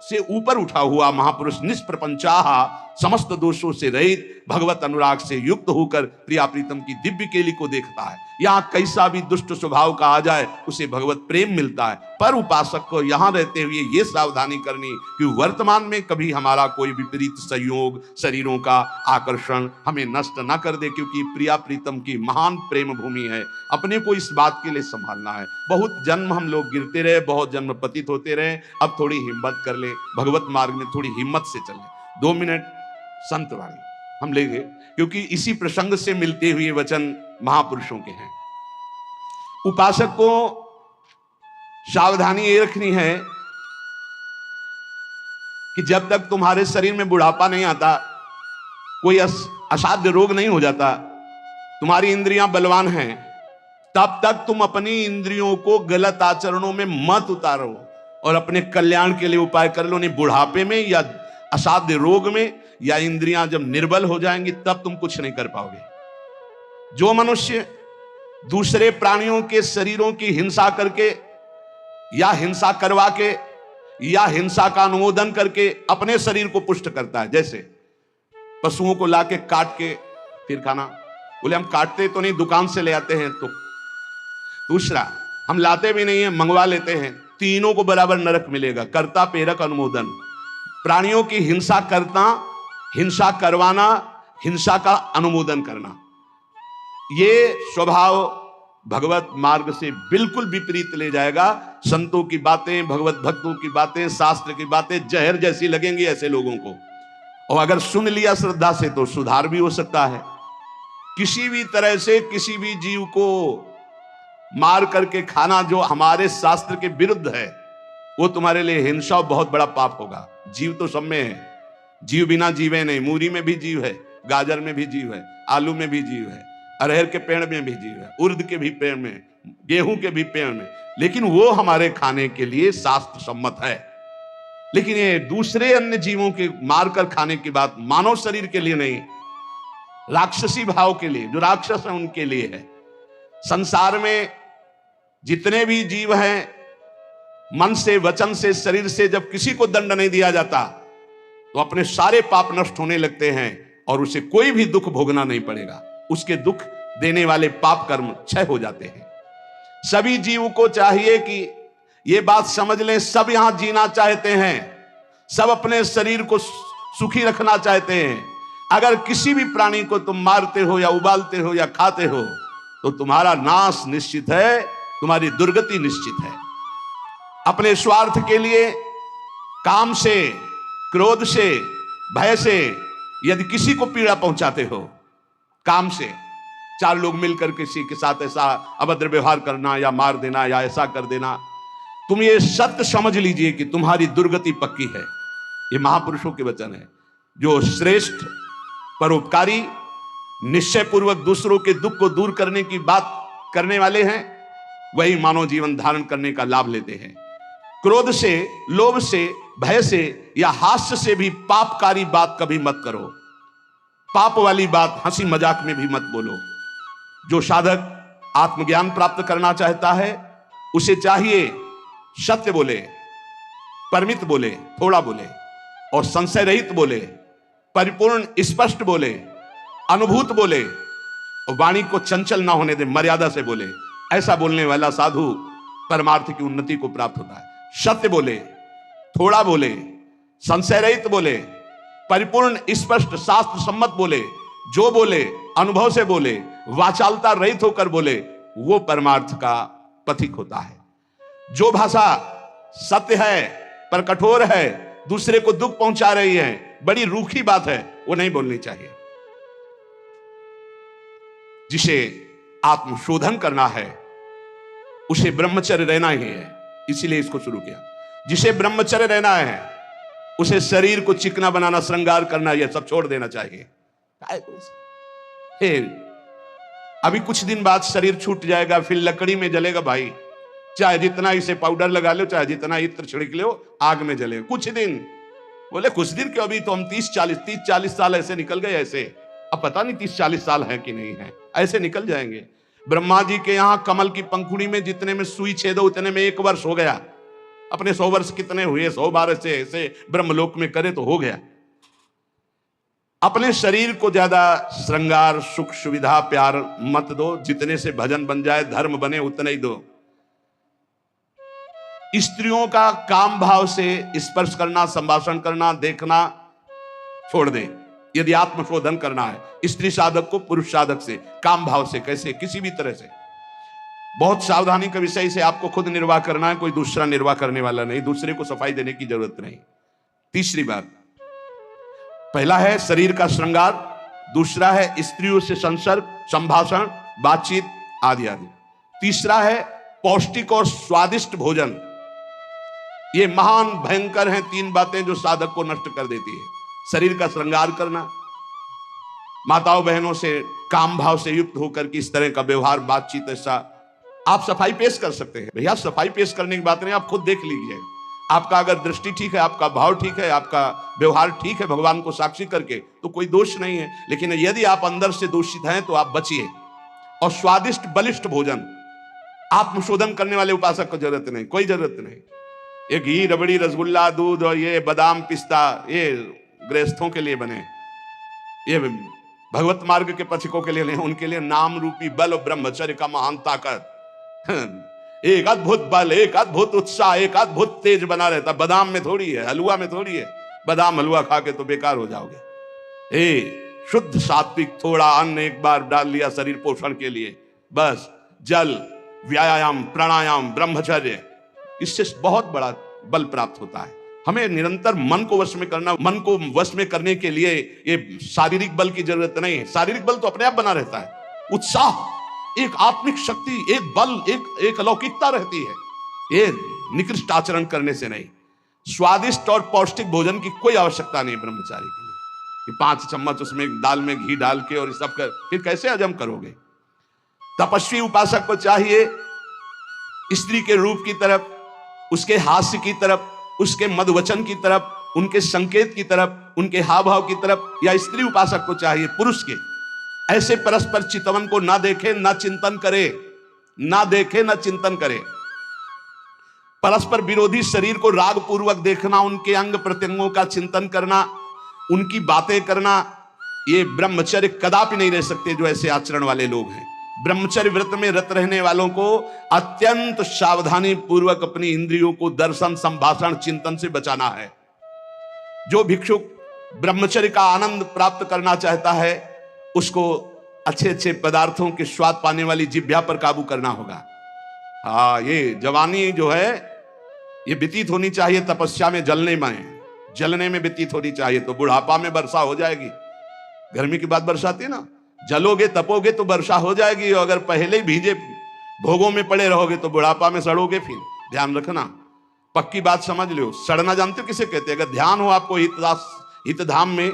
से ऊपर उठा हुआ महापुरुष निष्प्रपंचाहा समस्त दोषों से रहित भगवत अनुराग से युक्त होकर प्रिया प्रीतम की दिव्य केली को देखता है। यहाँ कैसा भी दुष्ट स्वभाव का आ जाए उसे भगवत प्रेम मिलता है। पर उपासक को यहाँ रहते हुए ये सावधानी करनी कि वर्तमान में कभी हमारा कोई विपरीत संयोग शरीरों का आकर्षण हमें नष्ट न कर दे, क्योंकि प्रिया प्रीतम की महान प्रेम भूमि है। अपने को इस बात के लिए संभालना है। बहुत जन्म हम लोग गिरते रहे, बहुत जन्म पतित होते रहे, अब थोड़ी हिम्मत कर ले, भगवत मार्ग में थोड़ी हिम्मत से चले। 2 मिनट संत वाणी हम लेंगे, क्योंकि इसी प्रसंग से मिलते हुए वचन महापुरुषों के हैं। उपासक को सावधानी ये रखनी है कि जब तक तुम्हारे शरीर में बुढ़ापा नहीं आता, कोई असाध्य रोग नहीं हो जाता, तुम्हारी इंद्रियां बलवान हैं, तब तक तुम अपनी इंद्रियों को गलत आचरणों में मत उतारो और अपने कल्याण के लिए उपाय कर लो। नहीं बुढ़ापे में या असाध्य रोग में या इंद्रियां जब निर्बल हो जाएंगी तब तुम कुछ नहीं कर पाओगे। जो मनुष्य दूसरे प्राणियों के शरीरों की हिंसा करके या हिंसा करवा के या हिंसा का अनुमोदन करके अपने शरीर को पुष्ट करता है, जैसे पशुओं को लाके काट के फिर खाना, बोले हम काटते तो नहीं, दुकान से ले आते हैं। तो दूसरा, हम लाते भी नहीं है, मंगवा लेते हैं। तीनों को बराबर नरक मिलेगा। कर्ता प्रेरक अनुमोदन। प्राणियों की हिंसा करना, हिंसा करवाना, हिंसा का अनुमोदन करना, ये स्वभाव भगवत मार्ग से बिल्कुल विपरीत ले जाएगा। संतों की बातें, भगवत भक्तों की बातें, शास्त्र की बातें जहर जैसी लगेंगी ऐसे लोगों को, और अगर सुन लिया श्रद्धा से तो सुधार भी हो सकता है। किसी भी तरह से किसी भी जीव को मार करके खाना जो हमारे शास्त्र के विरुद्ध है, वो तुम्हारे लिए हिंसा और बहुत बड़ा पाप होगा। जीव तो सब में है, जीव बिना जीवे नहीं। मूरी में भी जीव है, गाजर में भी जीव है, आलू में भी जीव है, अरहर के पेड़ में भी जीव है, उर्द के भी पेड़ में, गेहूं के भी पेड़ में, लेकिन वो हमारे खाने के लिए शास्त्र सम्मत है। लेकिन ये दूसरे अन्य जीवों के मारकर खाने की बात मानव शरीर के लिए नहीं, राक्षसी भाव के लिए, जो राक्षस है उनके लिए है। संसार में जितने भी जीव हैं, मन से, वचन से, शरीर से जब किसी को दंड नहीं दिया जाता तो अपने सारे पाप नष्ट होने लगते हैं और उसे कोई भी दुख भोगना नहीं पड़ेगा। उसके दुख देने वाले पाप कर्म क्षय हो जाते हैं। सभी जीव को चाहिए कि ये बात समझ लें, सब यहां जीना चाहते हैं, सब अपने शरीर को सुखी रखना चाहते हैं। अगर किसी भी प्राणी को तुम मारते हो या उबालते हो या खाते हो तो तुम्हारा नाश निश्चित है, तुम्हारी दुर्गति निश्चित है। अपने स्वार्थ के लिए काम से, क्रोध से, भय से यदि किसी को पीड़ा पहुंचाते हो, काम से, चार लोग मिलकर किसी के साथ ऐसा अभद्र व्यवहार करना या मार देना या ऐसा कर देना, तुम ये सत्य समझ लीजिए कि तुम्हारी दुर्गति पक्की है। ये महापुरुषों के वचन है। जो श्रेष्ठ, परोपकारी, निश्चय पूर्वक दूसरों के दुख को दूर करने की बात करने वाले हैं, वही मानव जीवन धारण करने का लाभ लेते हैं। क्रोध से, लोभ से, भय से या हास्य से भी पापकारी बात कभी मत करो। पाप वाली बात हंसी मजाक में भी मत बोलो। जो साधक आत्मज्ञान प्राप्त करना चाहता है, उसे चाहिए सत्य बोले, परमित बोले, थोड़ा बोले और संशय रहित बोले, परिपूर्ण स्पष्ट बोले, अनुभूत बोले और वाणी को चंचल ना होने दे, मर्यादा से बोले। ऐसा बोलने वाला साधु परमार्थ की उन्नति को प्राप्त होता है। सत्य बोले, थोड़ा बोले, संशय रहित बोले, परिपूर्ण स्पष्ट शास्त्र सम्मत बोले, जो बोले अनुभव से बोले, वाचालता रहित होकर बोले, वो परमार्थ का पथिक होता है। जो भाषा सत्य है पर कठोर है, दूसरे को दुख पहुंचा रही है, बड़ी रूखी बात है, वो नहीं बोलनी चाहिए। जिसे आत्मशोधन करना है उसे ब्रह्मचर्य रहना ही है, इसीलिए इसको शुरू किया। जिसे ब्रह्मचर्य रहना है उसे शरीर को चिकना बनाना, श्रृंगार करना, यह सब छोड़ देना चाहिए। अभी कुछ दिन बाद शरीर छूट जाएगा, फिर लकड़ी में जलेगा भाई। चाहे जितना इसे पाउडर लगा लो, चाहे जितना इत्र छिड़क लो, आग में जलेगा कुछ दिन। बोले कुछ दिन क्यों, अभी तो हम 30-40 साल ऐसे निकल गए। ऐसे अब पता नहीं 30-40 साल है कि नहीं है, ऐसे निकल जाएंगे। ब्रह्मा जी के यहां कमल की पंखुड़ी में जितने में सुई छेदो उतने में 1 वर्ष हो गया। अपने 100 वर्ष कितने हुए, 100 बार से ऐसे ब्रह्मलोक में करे तो हो गया। अपने शरीर को ज्यादा श्रृंगार, सुख, सुविधा, प्यार मत दो। जितने से भजन बन जाए, धर्म बने, उतना ही दो। स्त्रियों का काम भाव से स्पर्श करना, संभाषण करना, देखना छोड़ दें। यदि आत्मशोधन करना है स्त्री साधक को पुरुष साधक से, काम भाव से, कैसे, किसी भी तरह से। बहुत सावधानी का विषय से आपको खुद निर्वाह करना है, कोई दूसरा निर्वाह करने वाला नहीं, दूसरे को सफाई देने की जरूरत नहीं। तीसरी बात, पहला है शरीर का श्रृंगार, दूसरा है स्त्रियों से संसर्ग, संभाषण, बातचीत आदि आदि। तीसरा है पौष्टिक और स्वादिष्ट भोजन। ये महान भयंकर हैं 3 बातें जो साधक को नष्ट कर देती है। शरीर का श्रृंगार करना, माताओं बहनों से काम भाव से युक्त होकर के इस तरह का व्यवहार, बातचीत, ऐसा आप सफाई पेश कर सकते हैं। भैया सफाई पेश करने की बात नहीं, आप खुद देख लीजिएगा। आपका अगर दृष्टि ठीक है, आपका भाव ठीक है, आपका व्यवहार ठीक है भगवान को साक्षी करके, तो कोई दोष नहीं है। लेकिन यदि आप अंदर से दूषित हैं तो आप बचिए। और स्वादिष्ट बलिष्ठ भोजन, आत्मशोधन करने वाले उपासक को जरूरत नहीं, कोई जरूरत नहीं। ये घी, रबड़ी, रसगुल्ला, दूध और ये बादाम, पिस्ता, ये गृहस्थों के लिए बने, ये भगवत मार्ग के पथिकों के लिए नहीं। उनके लिए नाम रूपी बल और ब्रह्मचर्य का महान ताकत, एक अद्भुत बल, एक अद्भुत उत्साह, एक अद्भुत तेज बना रहता। बादाम में थोड़ी है, हलवा में थोड़ी है। बादाम हलवा खा के तो बेकार हो जाओगे। शुद्ध सात्विक थोड़ा अन्न एक बार डाल लिया शरीर पोषण के लिए, बस जल, व्यायाम, प्राणायाम, ब्रह्मचर्य, इससे बहुत बड़ा बल प्राप्त होता है। हमें निरंतर मन को वश में करना, मन को वश में करने के लिए ये शारीरिक बल की जरूरत नहीं है। शारीरिक बल तो अपने आप बना रहता है। उत्साह, एक आत्मिक शक्ति, एक बल, एक अलौकिकता रहती है। ये निकृष्ट आचरण करने से नहीं। स्वादिष्ट और पौष्टिक भोजन की कोई आवश्यकता नहीं ब्रह्मचारी के लिए कि 5 चम्मच उसमें दाल में घी डाल के और ये सब कर, फिर कैसे हजम करोगे। तपस्वी उपासक को चाहिए स्त्री के रूप की तरफ, उसके हास्य की तरफ, उसके मधुवचन की तरफ, उनके संकेत की तरफ, उनके हाव भाव की तरफ, या स्त्री उपासक को चाहिए पुरुष के ऐसे परस्पर चितवन को ना देखे, ना चिंतन करे, ना देखे, ना चिंतन करे। परस्पर विरोधी शरीर को राग पूर्वक देखना, उनके अंग प्रत्यंगों का चिंतन करना, उनकी बातें करना, ये ब्रह्मचर्य कदापि नहीं रह सकते जो ऐसे आचरण वाले लोग हैं। ब्रह्मचर्य व्रत में रत रहने वालों को अत्यंत सावधानी पूर्वक अपनी इंद्रियों को दर्शन, संभाषण, चिंतन से बचाना है। जो भिक्षुक ब्रह्मचर्य का आनंद प्राप्त करना चाहता है उसको अच्छे अच्छे पदार्थों के स्वाद पाने वाली जिह्वा पर काबू करना होगा। हाँ, ये जवानी जो है ये व्यतीत होनी चाहिए तपस्या में, जलने में व्यतीत होनी चाहिए, तो बुढ़ापा में वर्षा हो जाएगी। गर्मी की बात बरसाती है ना, जलोगे तपोगे तो वर्षा हो जाएगी, और अगर पहले ही भीजे भोगों में पड़े रहोगे तो बुढ़ापा में सड़ोगे। फिर ध्यान रखना, पक्की बात समझ लो। सड़ना जानते हो किसे कहते हैं? अगर ध्यान हो आपको हित धाम में,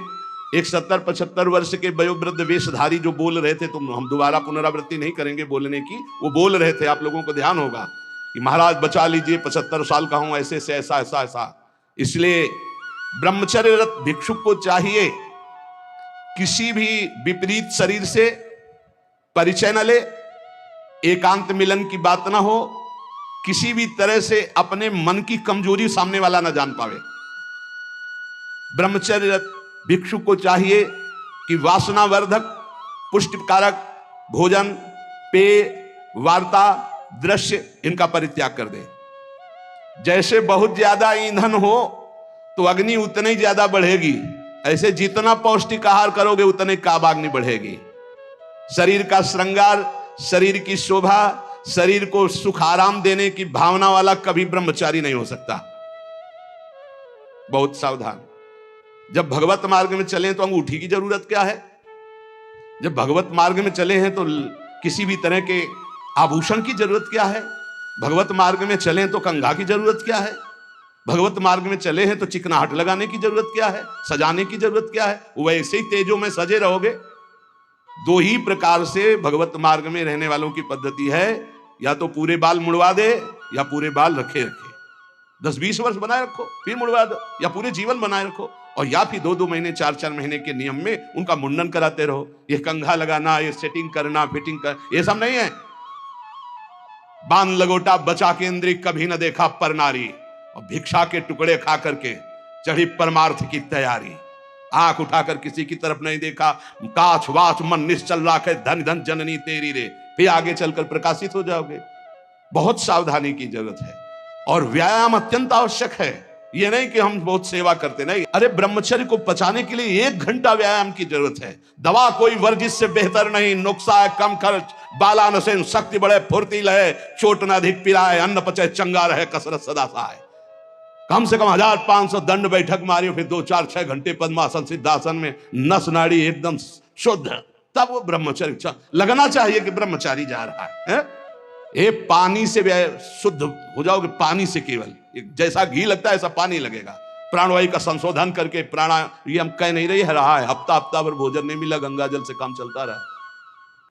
एक 70-75 वर्ष के वयोवृद्ध वेशधारी जो बोल रहे थे, तो हम दोबारा पुनरावृत्ति नहीं करेंगे बोलने की, वो बोल रहे थे, आप लोगों को ध्यान होगा कि महाराज बचा लीजिए, 75 साल का हूं, ऐसे से ऐसा ऐसा ऐसा। इसलिए ब्रह्मचर्यरत भिक्षुक को चाहिए किसी भी विपरीत शरीर से परिचय न ले, एकांत मिलन की बात ना हो, किसी भी तरह से अपने मन की कमजोरी सामने वाला ना जान पावे। ब्रह्मचर्यरत भिक्षु को चाहिए कि वासनावर्धक पुष्टिकारक भोजन, पेय, वार्ता, दृश्य, इनका परित्याग कर दे। जैसे बहुत ज्यादा ईंधन हो तो अग्नि उतनी ज्यादा बढ़ेगी, ऐसे जितना पौष्टिक आहार करोगे उतने काबाग्नि बढ़ेगी। शरीर का श्रृंगार, शरीर की शोभा, शरीर को सुख आराम देने की भावना वाला कभी ब्रह्मचारी नहीं हो सकता। बहुत सावधान। जब भगवत मार्ग में चलें तो अंगूठी की जरूरत क्या है? जब भगवत मार्ग में चले हैं तो किसी भी तरह के आभूषण की जरूरत क्या है? भगवत मार्ग में चलें तो कंघा की जरूरत क्या है? भगवत मार्ग में चले हैं तो चिकनाहट लगाने की जरूरत क्या है? सजाने की जरूरत क्या है? वैसे ही तेजों में सजे रहोगे। दो ही प्रकार से भगवत मार्ग में रहने वालों की पद्धति है, या तो पूरे बाल मुड़वा दे या पूरे बाल रखे 10-20 वर्ष बनाए रखो फिर मुड़वा दो, या पूरे जीवन बनाए रखो, और या फिर 2-2 महीने 4-4 महीने के नियम में उनका मुंडन कराते रहो। ये कंघा लगाना, ये सेटिंग करना, फिटिंग कर, ये सब नहीं है। बांध लगोटा बचा के इंद्री कभी न देखा पर नारी, और भिक्षा के टुकड़े खा करके चढ़ी परमार्थ की तैयारी। आंख उठाकर किसी की तरफ नहीं देखा, काछ वाच मन निश्चल राखे, धन धन जननी तेरी रे, फिर आगे चलकर प्रकाशित हो जाओगे। बहुत सावधानी की जरूरत है, और व्यायाम अत्यंत आवश्यक है। ये नहीं कि हम बहुत सेवा करते, नहीं। अरे ब्रह्मचर्य को पचाने के लिए 1 घंटा व्यायाम की जरूरत है। दवा कोई वर्जिश से बेहतर नहीं, नुस्खा है कम खर्च, बालानसेन शक्ति बढ़े फुर्तीला है, चोट न अधिक पिलाए, अन्न पचे चंगा रहे, कसरत सदा सहाय। कम से कम 1500 दंड बैठक मारियो, फिर 2-4-6 घंटे पद्मासन सिद्धासन में नस नाड़ी एकदम शुद्ध, तब वो ब्रह्मचर्य लगना चाहिए कि ब्रह्मचारी जा रहा है। ये पानी से शुद्ध हो जाओगे, पानी से केवल, जैसा घी लगता है ऐसा पानी लगेगा। प्राणवायु का संशोधन करके प्राणायाम कह नहीं रही है, रहा है, हफ्ता भर भोजन नहीं मिला, गंगा जल से काम चलता रहा।